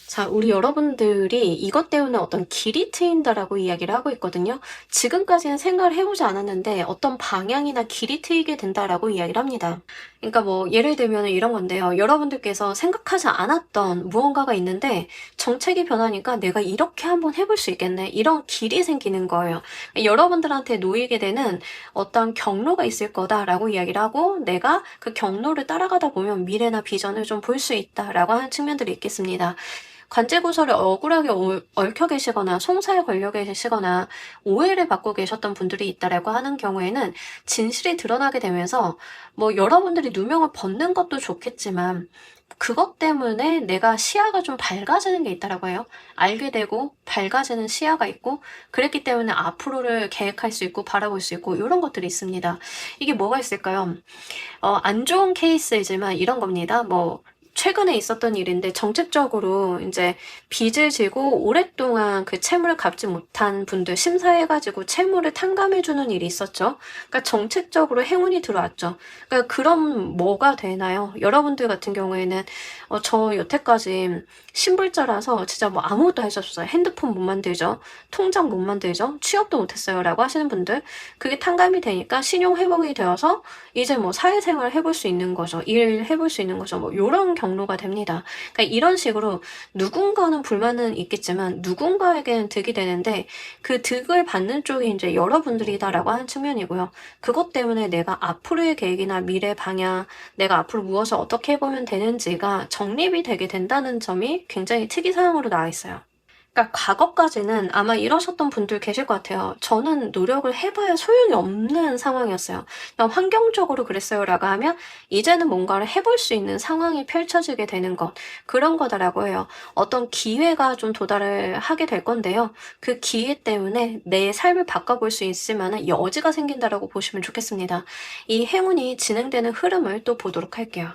Speaker 1: 자, 우리 여러분들이 이것 때문에 어떤 길이 트인다라고 이야기를 하고 있거든요. 지금까지는 생각을 해보지 않았는데 어떤 방향이나 길이 트이게 된다라고 이야기를 합니다. 그러니까 뭐 예를 들면 이런 건데요. 여러분들께서 생각하지 않았던 무언가가 있는데 정책이 변하니까 내가 이렇게 한번 해볼 수 있겠네. 이런 길이 생기는 거예요. 여러분들한테 놓이게 되는 어떤 경로가 있을 거다라고 이야기를 하고 내가 그 경로를 따라가다 보면 미래나 비전을 좀 볼 수 있다라고 하는 측면들이 있겠습니다. 관제구설에 억울하게 얽혀 계시거나 송사에 걸려 계시거나 오해를 받고 계셨던 분들이 있다라고 하는 경우에는 진실이 드러나게 되면서 뭐 여러분들이 누명을 벗는 것도 좋겠지만 그것 때문에 내가 시야가 좀 밝아지는 게 있다라고 해요. 알게 되고 밝아지는 시야가 있고 그랬기 때문에 앞으로를 계획할 수 있고 바라볼 수 있고 이런 것들이 있습니다. 이게 뭐가 있을까요? 안 좋은 케이스이지만 이런 겁니다. 뭐 최근에 있었던 일인데 정책적으로 이제 빚을 지고 오랫동안 그 채무를 갚지 못한 분들 심사해가지고 채무를 탕감해주는 일이 있었죠. 그러니까 정책적으로 행운이 들어왔죠. 그러니까 그럼 뭐가 되나요? 여러분들 같은 경우에는 저 여태까지 신불자라서 진짜 뭐 아무것도 할 수 없어요. 핸드폰 못 만들죠. 통장 못 만들죠. 취업도 못했어요. 라고 하시는 분들 그게 탕감이 되니까 신용 회복이 되어서 이제 뭐 사회생활 해볼 수 있는 거죠. 일 해볼 수 있는 거죠. 뭐 요런 경로가 됩니다. 그러니까 이런 식으로 누군가는 불만은 있겠지만 누군가에게는 득이 되는데 그 득을 받는 쪽이 이제 여러분들이다라고 하는 측면이고요. 그것 때문에 내가 앞으로의 계획이나 미래 방향, 내가 앞으로 무엇을 어떻게 해보면 되는지가 정립이 되게 된다는 점이 굉장히 특이사항으로 나와 있어요. 그러니까 과거까지는 아마 이러셨던 분들 계실 것 같아요. 저는 노력을 해봐야 소용이 없는 상황이었어요. 그냥 환경적으로 그랬어요라고 하면 이제는 뭔가를 해볼 수 있는 상황이 펼쳐지게 되는 것 그런 거다라고 해요. 어떤 기회가 좀 도달을 하게 될 건데요. 그 기회 때문에 내 삶을 바꿔볼 수 있을 만한 여지가 생긴다라고 보시면 좋겠습니다. 이 행운이 진행되는 흐름을 또 보도록 할게요.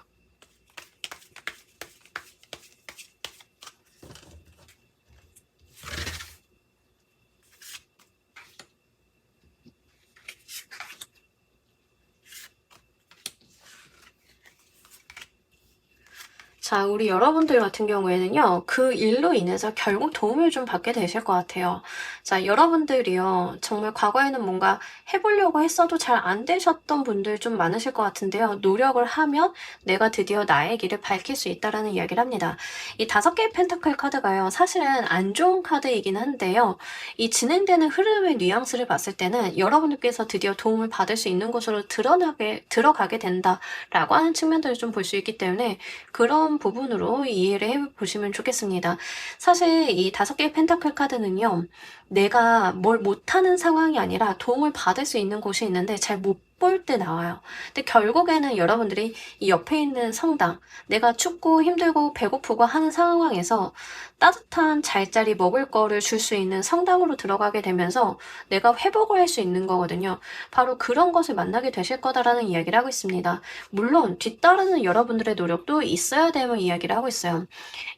Speaker 1: 자, 우리 여러분들 같은 경우에는요, 그 일로 인해서 결국 도움을 좀 받게 되실 것 같아요. 자, 여러분들이요, 정말 과거에는 뭔가 해보려고 했어도 잘 안 되셨던 분들 좀 많으실 것 같은데요. 노력을 하면 내가 드디어 나의 길을 밝힐 수 있다라는 이야기를 합니다. 이 5개의 펜타클 카드가요, 사실은 안 좋은 카드이긴 한데요. 이 진행되는 흐름의 뉘앙스를 봤을 때는 여러분들께서 드디어 도움을 받을 수 있는 곳으로 들어가게 된다라고 하는 측면들을 좀 볼 수 있기 때문에 그런 부분으로 이해를 해보시면 좋겠습니다. 사실 이 5개의 펜타클 카드는요, 내가 뭘 못하는 상황이 아니라 도움을 받을 수 있는 곳이 있는데 잘 못 볼 때 나와요. 근데 결국에는 여러분들이 이 옆에 있는 성당, 내가 춥고 힘들고 배고프고 하는 상황에서 따뜻한 잘자리 먹을 거를 줄 수 있는 성당으로 들어가게 되면서 내가 회복을 할 수 있는 거거든요. 바로 그런 것을 만나게 되실 거다라는 이야기를 하고 있습니다. 물론 뒤따르는 여러분들의 노력도 있어야 되는 이야기를 하고 있어요.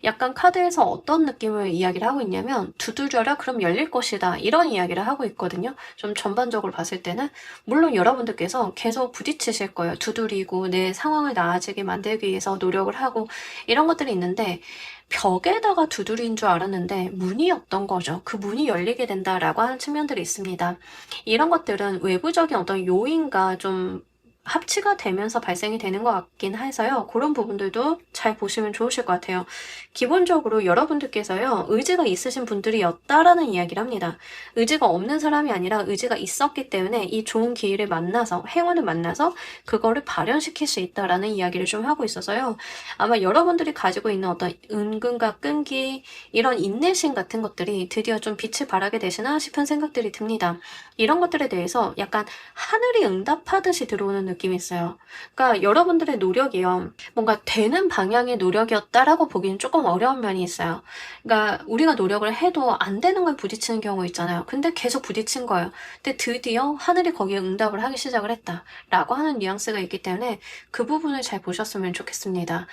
Speaker 1: 약간 카드에서 어떤 느낌을 이야기를 하고 있냐면 두드려라 그럼 열릴 것이다 이런 이야기를 하고 있거든요. 좀 전반적으로 봤을 때는 물론 여러분들께서 계속 부딪히실 거예요. 두드리고 내 상황을 나아지게 만들기 위해서 노력을 하고 이런 것들이 있는데 벽에다가 두드린 줄 알았는데 문이었던 거죠. 그 문이 열리게 된다라고 하는 측면들이 있습니다. 이런 것들은 외부적인 어떤 요인과 좀 합치가 되면서 발생이 되는 것 같긴 해서요. 그런 부분들도 잘 보시면 좋으실 것 같아요. 기본적으로 여러분들께서요, 의지가 있으신 분들이었다라는 이야기를 합니다. 의지가 없는 사람이 아니라 의지가 있었기 때문에 이 좋은 기회를 만나서, 행운을 만나서 그거를 발현시킬 수 있다라는 이야기를 좀 하고 있어서요. 아마 여러분들이 가지고 있는 어떤 은근과 끈기, 이런 인내심 같은 것들이 드디어 좀 빛을 발하게 되시나 싶은 생각들이 듭니다. 이런 것들에 대해서 약간 하늘이 응답하듯이 들어오는 느낌이 있어요. 그러니까 여러분들의 노력이요. 뭔가 되는 방향의 노력이었다라고 보기는 조금 어려운 면이 있어요. 그러니까 우리가 노력을 해도 안 되는 걸 부딪히는 경우 있잖아요. 근데 계속 부딪힌 거예요. 근데 드디어 하늘이 거기에 응답을 하기 시작을 했다라고 하는 뉘앙스가 있기 때문에 그 부분을 잘 보셨으면 좋겠습니다.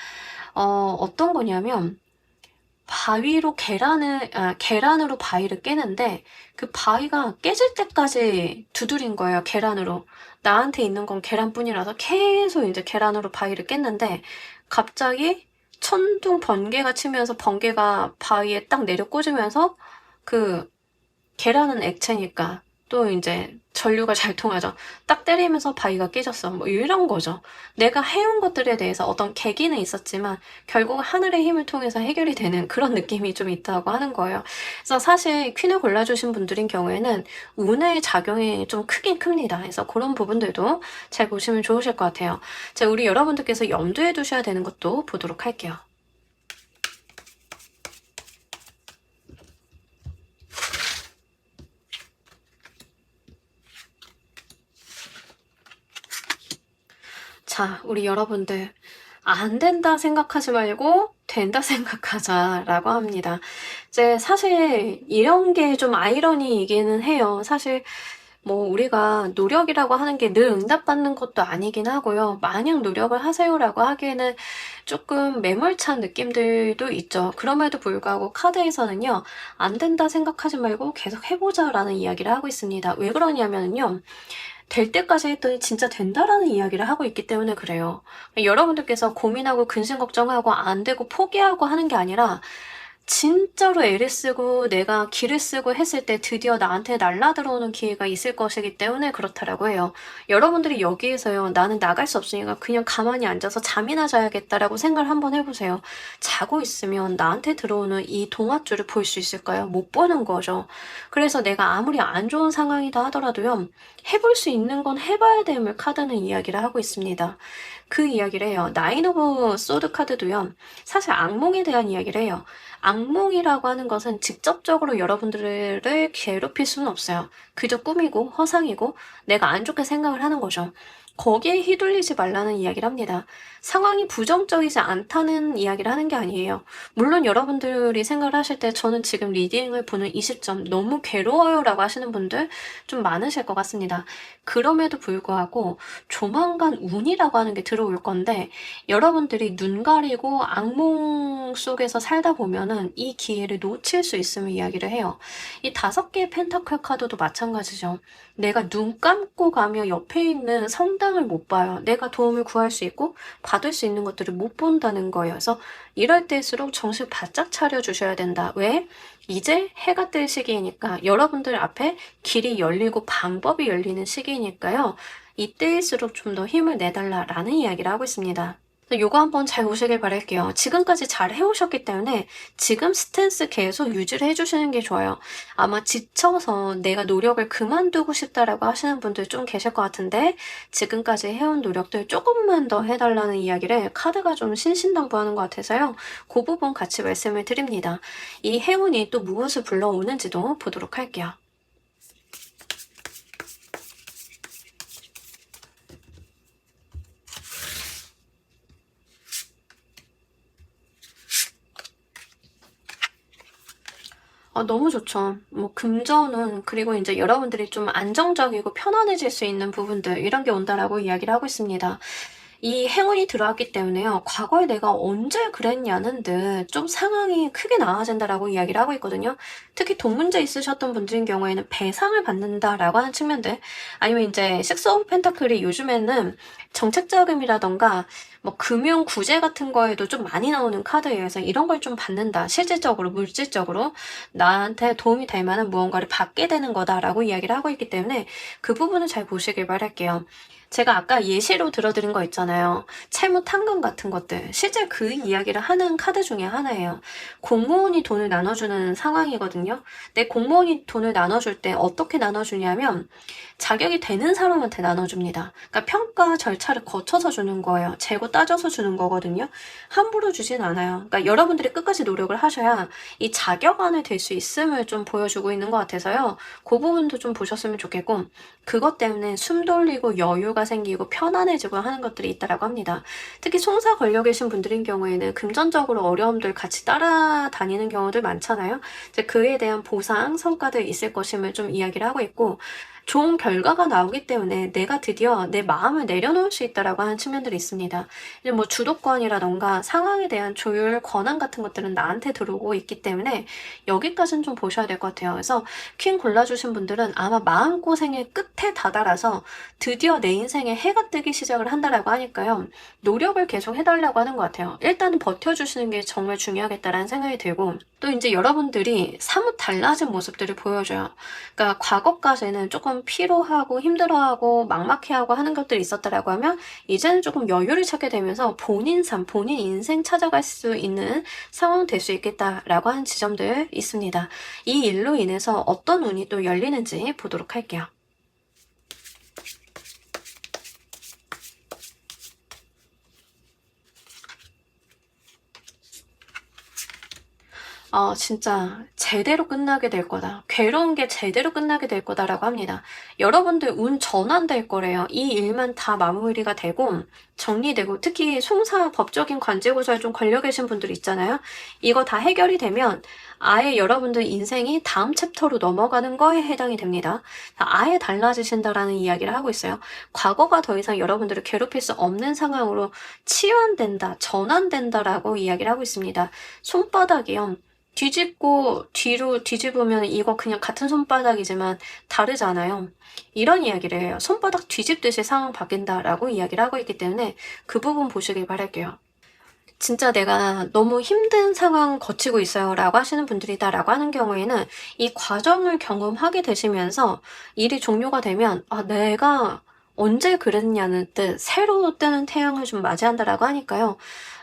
Speaker 1: 어떤 거냐면 계란으로 바위를 깨는데 그 바위가 깨질 때까지 두드린 거예요, 계란으로. 나한테 있는 건 계란뿐이라서 계속 이제 계란으로 바위를 깼는데 갑자기 천둥 번개가 치면서 번개가 바위에 딱 내려 꽂으면서 그 계란은 액체니까 또 이제 전류가 잘 통하죠. 딱 때리면서 바위가 깨졌어. 뭐 이런 거죠. 내가 해온 것들에 대해서 어떤 계기는 있었지만 결국 하늘의 힘을 통해서 해결이 되는 그런 느낌이 좀 있다고 하는 거예요. 그래서 사실 퀸을 골라주신 분들인 경우에는 운의 작용이 좀 크긴 큽니다. 그래서 그런 부분들도 잘 보시면 좋으실 것 같아요. 자, 우리 여러분들께서 염두에 두셔야 되는 것도 보도록 할게요. 자, 우리 여러분들, 안 된다 생각하지 말고 된다 생각하자라고 합니다. 이제 사실 이런 게 좀 아이러니이기는 해요. 사실 뭐 우리가 노력이라고 하는 게 늘 응답받는 것도 아니긴 하고요. 마냥 노력을 하세요라고 하기에는 조금 매몰찬 느낌들도 있죠. 그럼에도 불구하고 카드에서는요, 안 된다 생각하지 말고 계속 해보자라는 이야기를 하고 있습니다. 왜 그러냐면요. 될 때까지 했더니 진짜 된다라는 이야기를 하고 있기 때문에 그래요. 여러분들께서 고민하고 근심 걱정하고 안 되고 포기하고 하는 게 아니라 진짜로 애를 쓰고 내가 기를 쓰고 했을 때 드디어 나한테 날라 들어오는 기회가 있을 것이기 때문에 그렇다라고 해요. 여러분들이 여기에서요, 나는 나갈 수 없으니까 그냥 가만히 앉아서 잠이나 자야겠다라고 생각을 한번 해보세요. 자고 있으면 나한테 들어오는 이 동화줄을 볼 수 있을까요? 못 보는 거죠. 그래서 내가 아무리 안 좋은 상황이다 하더라도요, 해볼 수 있는 건 해봐야 됨을 카드는 이야기를 하고 있습니다. 그 이야기를 해요. 나인 오브 소드 카드도요, 사실 악몽에 대한 이야기를 해요. 악몽이라고 하는 것은 직접적으로 여러분들을 괴롭힐 수는 없어요. 그저 꿈이고 허상이고 내가 안 좋게 생각을 하는 거죠. 거기에 휘둘리지 말라는 이야기를 합니다. 상황이 부정적이지 않다는 이야기를 하는 게 아니에요. 물론 여러분들이 생각을 하실 때 저는 지금 리딩을 보는 이 시점 너무 괴로워요 라고 하시는 분들 좀 많으실 것 같습니다. 그럼에도 불구하고 조만간 운이라고 하는 게 들어올 건데 여러분들이 눈 가리고 악몽 속에서 살다 보면은 이 기회를 놓칠 수 있음을 이야기를 해요. 이 5개의 펜타클 카드도 마찬가지죠. 내가 눈 감고 가며 옆에 있는 성당 해당을 못 봐요. 내가 도움을 구할 수 있고 받을 수 있는 것들을 못 본다는 거예요. 그래서 이럴 때일수록 정신 바짝 차려 주셔야 된다. 왜? 이제 해가 뜰 시기이니까 여러분들 앞에 길이 열리고 방법이 열리는 시기이니까요. 이때일수록 좀 더 힘을 내달라라는 이야기를 하고 있습니다. 요거 한번 잘 보시길 바랄게요. 지금까지 잘 해오셨기 때문에 지금 스탠스 계속 유지를 해주시는 게 좋아요. 아마 지쳐서 내가 노력을 그만두고 싶다라고 하시는 분들 좀 계실 것 같은데 지금까지 해온 노력들 조금만 더 해달라는 이야기를 카드가 좀 신신당부하는 것 같아서요. 그 부분 같이 말씀을 드립니다. 이 행운이 또 무엇을 불러오는지도 보도록 할게요. 너무 좋죠. 뭐 금전운 그리고 이제 여러분들이 좀 안정적이고 편안해질 수 있는 부분들 이런 게 온다라고 이야기를 하고 있습니다. 이 행운이 들어왔기 때문에요. 과거에 내가 언제 그랬냐는 듯 좀 상황이 크게 나아진다라고 이야기를 하고 있거든요. 특히 돈 문제 있으셨던 분들인 경우에는 배상을 받는다라고 하는 측면들 아니면 이제 식스 오브 펜타클이 요즘에는 정책 자금이라던가 뭐 금융 구제 같은 거에도 좀 많이 나오는 카드예요. 그래서 이런 걸 좀 받는다. 실질적으로 물질적으로 나한테 도움이 될 만한 무언가를 받게 되는 거다라고 이야기를 하고 있기 때문에 그 부분을 잘 보시길 바랄게요. 제가 아까 예시로 들어드린 거 있잖아요. 채무 탕감 같은 것들. 실제 그 이야기를 하는 카드 중에 하나예요. 공무원이 돈을 나눠주는 상황이거든요. 근데 공무원이 돈을 나눠줄 때 어떻게 나눠주냐면 자격이 되는 사람한테 나눠줍니다. 그러니까 평가 절차를 거쳐서 주는 거예요. 재고 따져서 주는 거거든요. 함부로 주진 않아요. 그러니까 여러분들이 끝까지 노력을 하셔야 이 자격 안에 될 수 있음을 좀 보여주고 있는 것 같아서요. 그 부분도 좀 보셨으면 좋겠고 그것 때문에 숨 돌리고 여유가 생기고 편안해지고 하는 것들이 있다라고 합니다. 특히 송사 걸려 계신 분들인 경우에는 금전적으로 어려움들 같이 따라다니는 경우들 많잖아요. 이제 그에 대한 보상, 성과들 있을 것임을 좀 이야기를 하고 있고 좋은 결과가 나오기 때문에 내가 드디어 내 마음을 내려놓을 수 있다라고 하는 측면들이 있습니다. 이제 뭐 주도권이라던가 상황에 대한 조율, 권한 같은 것들은 나한테 들어오고 있기 때문에 여기까지는 좀 보셔야 될 것 같아요. 그래서 퀸 골라주신 분들은 아마 마음고생의 끝에 다다라서 드디어 내 인생에 해가 뜨기 시작을 한다라고 하니까요. 노력을 계속 해달라고 하는 것 같아요. 일단은 버텨주시는 게 정말 중요하겠다라는 생각이 들고 또 이제 여러분들이 사뭇 달라진 모습들을 보여줘요. 그러니까 과거까지는 조금 피로하고 힘들어하고 막막해하고 하는 것들이 있었다라고 하면 이제는 조금 여유를 찾게 되면서 본인 삶, 본인 인생 찾아갈 수 있는 상황 될 수 있겠다라고 하는 지점들 있습니다. 이 일로 인해서 어떤 운이 또 열리는지 보도록 할게요. 진짜 제대로 끝나게 될 거다. 괴로운 게 제대로 끝나게 될 거다라고 합니다. 여러분들 운 전환될 거래요. 이 일만 다 마무리가 되고 정리되고 특히 송사 법적인 관제고사에 좀 걸려 계신 분들 있잖아요. 이거 다 해결이 되면 아예 여러분들 인생이 다음 챕터로 넘어가는 거에 해당이 됩니다. 아예 달라지신다라는 이야기를 하고 있어요. 과거가 더 이상 여러분들을 괴롭힐 수 없는 상황으로 치환된다, 전환된다라고 이야기를 하고 있습니다. 손바닥이요. 뒤집고 뒤로 뒤집으면 이거 그냥 같은 손바닥이지만 다르잖아요. 이런 이야기를 해요. 손바닥 뒤집듯이 상황 바뀐다라고 이야기를 하고 있기 때문에 그 부분 보시길 바랄게요. 진짜 내가 너무 힘든 상황 거치고 있어요 라고 하시는 분들이다 라고 하는 경우에는 이 과정을 경험하게 되시면서 일이 종료가 되면 내가 언제 그랬냐는 뜻 새로 뜨는 태양을 좀 맞이한다라고 하니까요.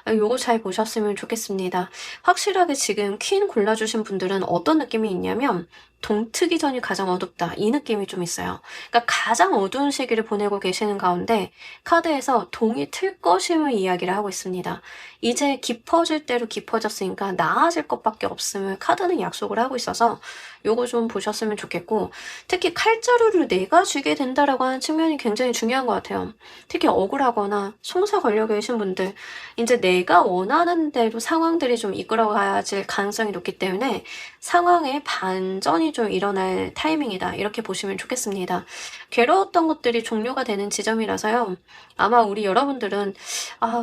Speaker 1: 요거 잘 보셨으면 좋겠습니다. 확실하게 지금 퀸 골라주신 분들은 어떤 느낌이 있냐면 동트기 전이 가장 어둡다 이 느낌이 좀 있어요. 그러니까 가장 어두운 시기를 보내고 계시는 가운데 카드에서 동이 틀 것임을 이야기를 하고 있습니다. 이제 깊어질 대로 깊어졌으니까 나아질 것밖에 없음을 카드는 약속을 하고 있어서 요거 좀 보셨으면 좋겠고 특히 칼자루를 내가 쥐게 된다라고 하는 측면이 굉장히 중요한 것 같아요. 특히 억울하거나 송사 걸려 계신 분들 이제 내가 원하는 대로 상황들이 좀 이끌어가질 가능성이 높기 때문에 상황의 반전이 좀 일어날 타이밍이다 이렇게 보시면 좋겠습니다. 괴로웠던 것들이 종료가 되는 지점이라서요. 아마 우리 여러분들은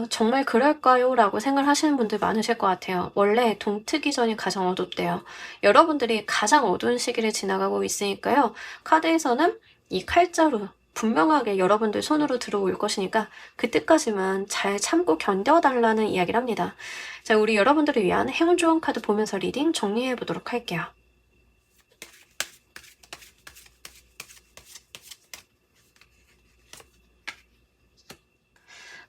Speaker 1: 정말 그럴까요? 라고 생각하시는 분들 많으실 것 같아요. 원래 동트기 전이 가장 어둡대요. 여러분들이 가장 어두운 시기를 지나가고 있으니까요. 카드에서는 이 칼자루 분명하게 여러분들 손으로 들어올 것이니까 그때까지만 잘 참고 견뎌달라는 이야기를 합니다. 자, 우리 여러분들을 위한 행운 좋은 카드 보면서 리딩 정리해 보도록 할게요.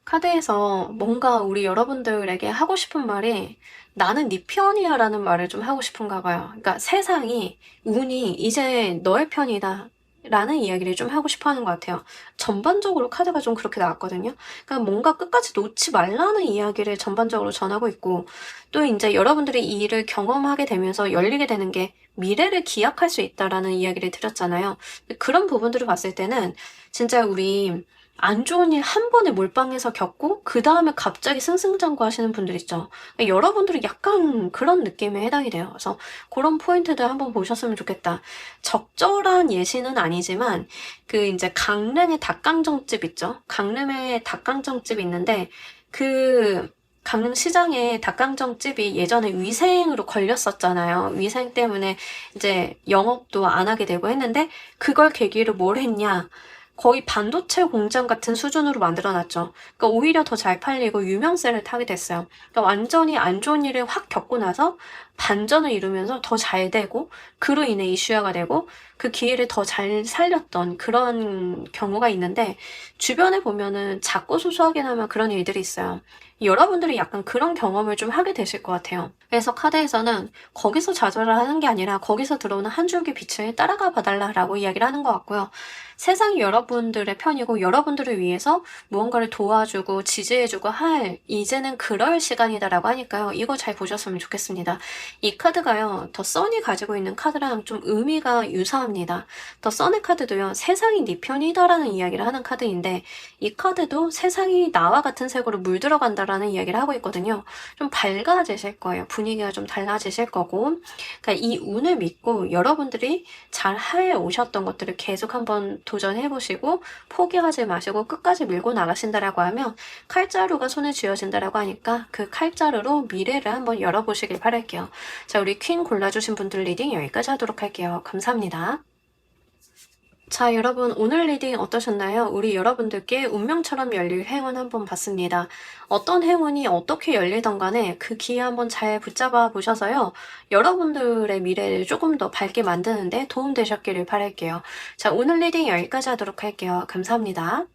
Speaker 1: 카드에서 뭔가 우리 여러분들에게 하고 싶은 말이 나는 네 편이야 라는 말을 좀 하고 싶은가 봐요. 그러니까 세상이, 운이 이제 너의 편이다 라는 이야기를 좀 하고 싶어 하는 것 같아요. 전반적으로 카드가 좀 그렇게 나왔거든요. 그러니까 뭔가 끝까지 놓지 말라는 이야기를 전반적으로 전하고 있고, 또 이제 여러분들이 이 일을 경험하게 되면서 열리게 되는 게 미래를 기약할 수 있다라는 이야기를 드렸잖아요. 그런 부분들을 봤을 때는 진짜 우리 안 좋은 일 한 번에 몰빵해서 겪고 그 다음에 갑자기 승승장구하시는 분들 있죠. 그러니까 여러분들은 약간 그런 느낌에 해당이 돼요. 그래서 그런 포인트들 한번 보셨으면 좋겠다. 적절한 예시는 아니지만 그 이제 강릉의 닭강정집 있죠. 강릉에 닭강정집이 있는데 그 강릉시장에 닭강정집이 예전에 위생으로 걸렸었잖아요. 위생 때문에 이제 영업도 안 하게 되고 했는데 그걸 계기로 뭘 했냐? 거의 반도체 공장 같은 수준으로 만들어놨죠. 그러니까 오히려 더 잘 팔리고 유명세를 타게 됐어요. 그러니까 완전히 안 좋은 일을 확 겪고 나서 반전을 이루면서 더 잘 되고 그로 인해 이슈화가 되고 그 기회를 더 잘 살렸던 그런 경우가 있는데 주변에 보면은 작고 소소하게나마 그런 일들이 있어요. 여러분들이 약간 그런 경험을 좀 하게 되실 것 같아요. 그래서 카드에서는 거기서 좌절을 하는 게 아니라 거기서 들어오는 한 줄기 빛을 따라가 봐달라라고 이야기를 하는 것 같고요. 세상이 여러분들의 편이고 여러분들을 위해서 무언가를 도와주고 지지해주고 할 이제는 그럴 시간이다라고 하니까요. 이거 잘 보셨으면 좋겠습니다. 이 카드가요. 더 선이 가지고 있는 카드랑 좀 의미가 유사합니다. 더 선의 카드도요. 세상이 네 편이다라는 이야기를 하는 카드인데 이 카드도 세상이 나와 같은 색으로 물들어간다라는 이야기를 하고 있거든요. 좀 밝아지실 거예요. 분위기가 좀 달라지실 거고 그러니까 이 운을 믿고 여러분들이 잘 해오셨던 것들을 계속 한번 도전해보시고 포기하지 마시고 끝까지 밀고 나가신다라고 하면 칼자루가 손에 쥐어진다라고 하니까 그 칼자루로 미래를 한번 열어보시길 바랄게요. 자, 우리 퀸 골라주신 분들 리딩 여기까지 하도록 할게요. 감사합니다. 자, 여러분 오늘 리딩 어떠셨나요? 우리 여러분들께 운명처럼 열릴 행운 한번 봤습니다. 어떤 행운이 어떻게 열리던 간에 그 기회 한번 잘 붙잡아 보셔서요. 여러분들의 미래를 조금 더 밝게 만드는데 도움되셨기를 바랄게요. 자, 오늘 리딩 여기까지 하도록 할게요. 감사합니다.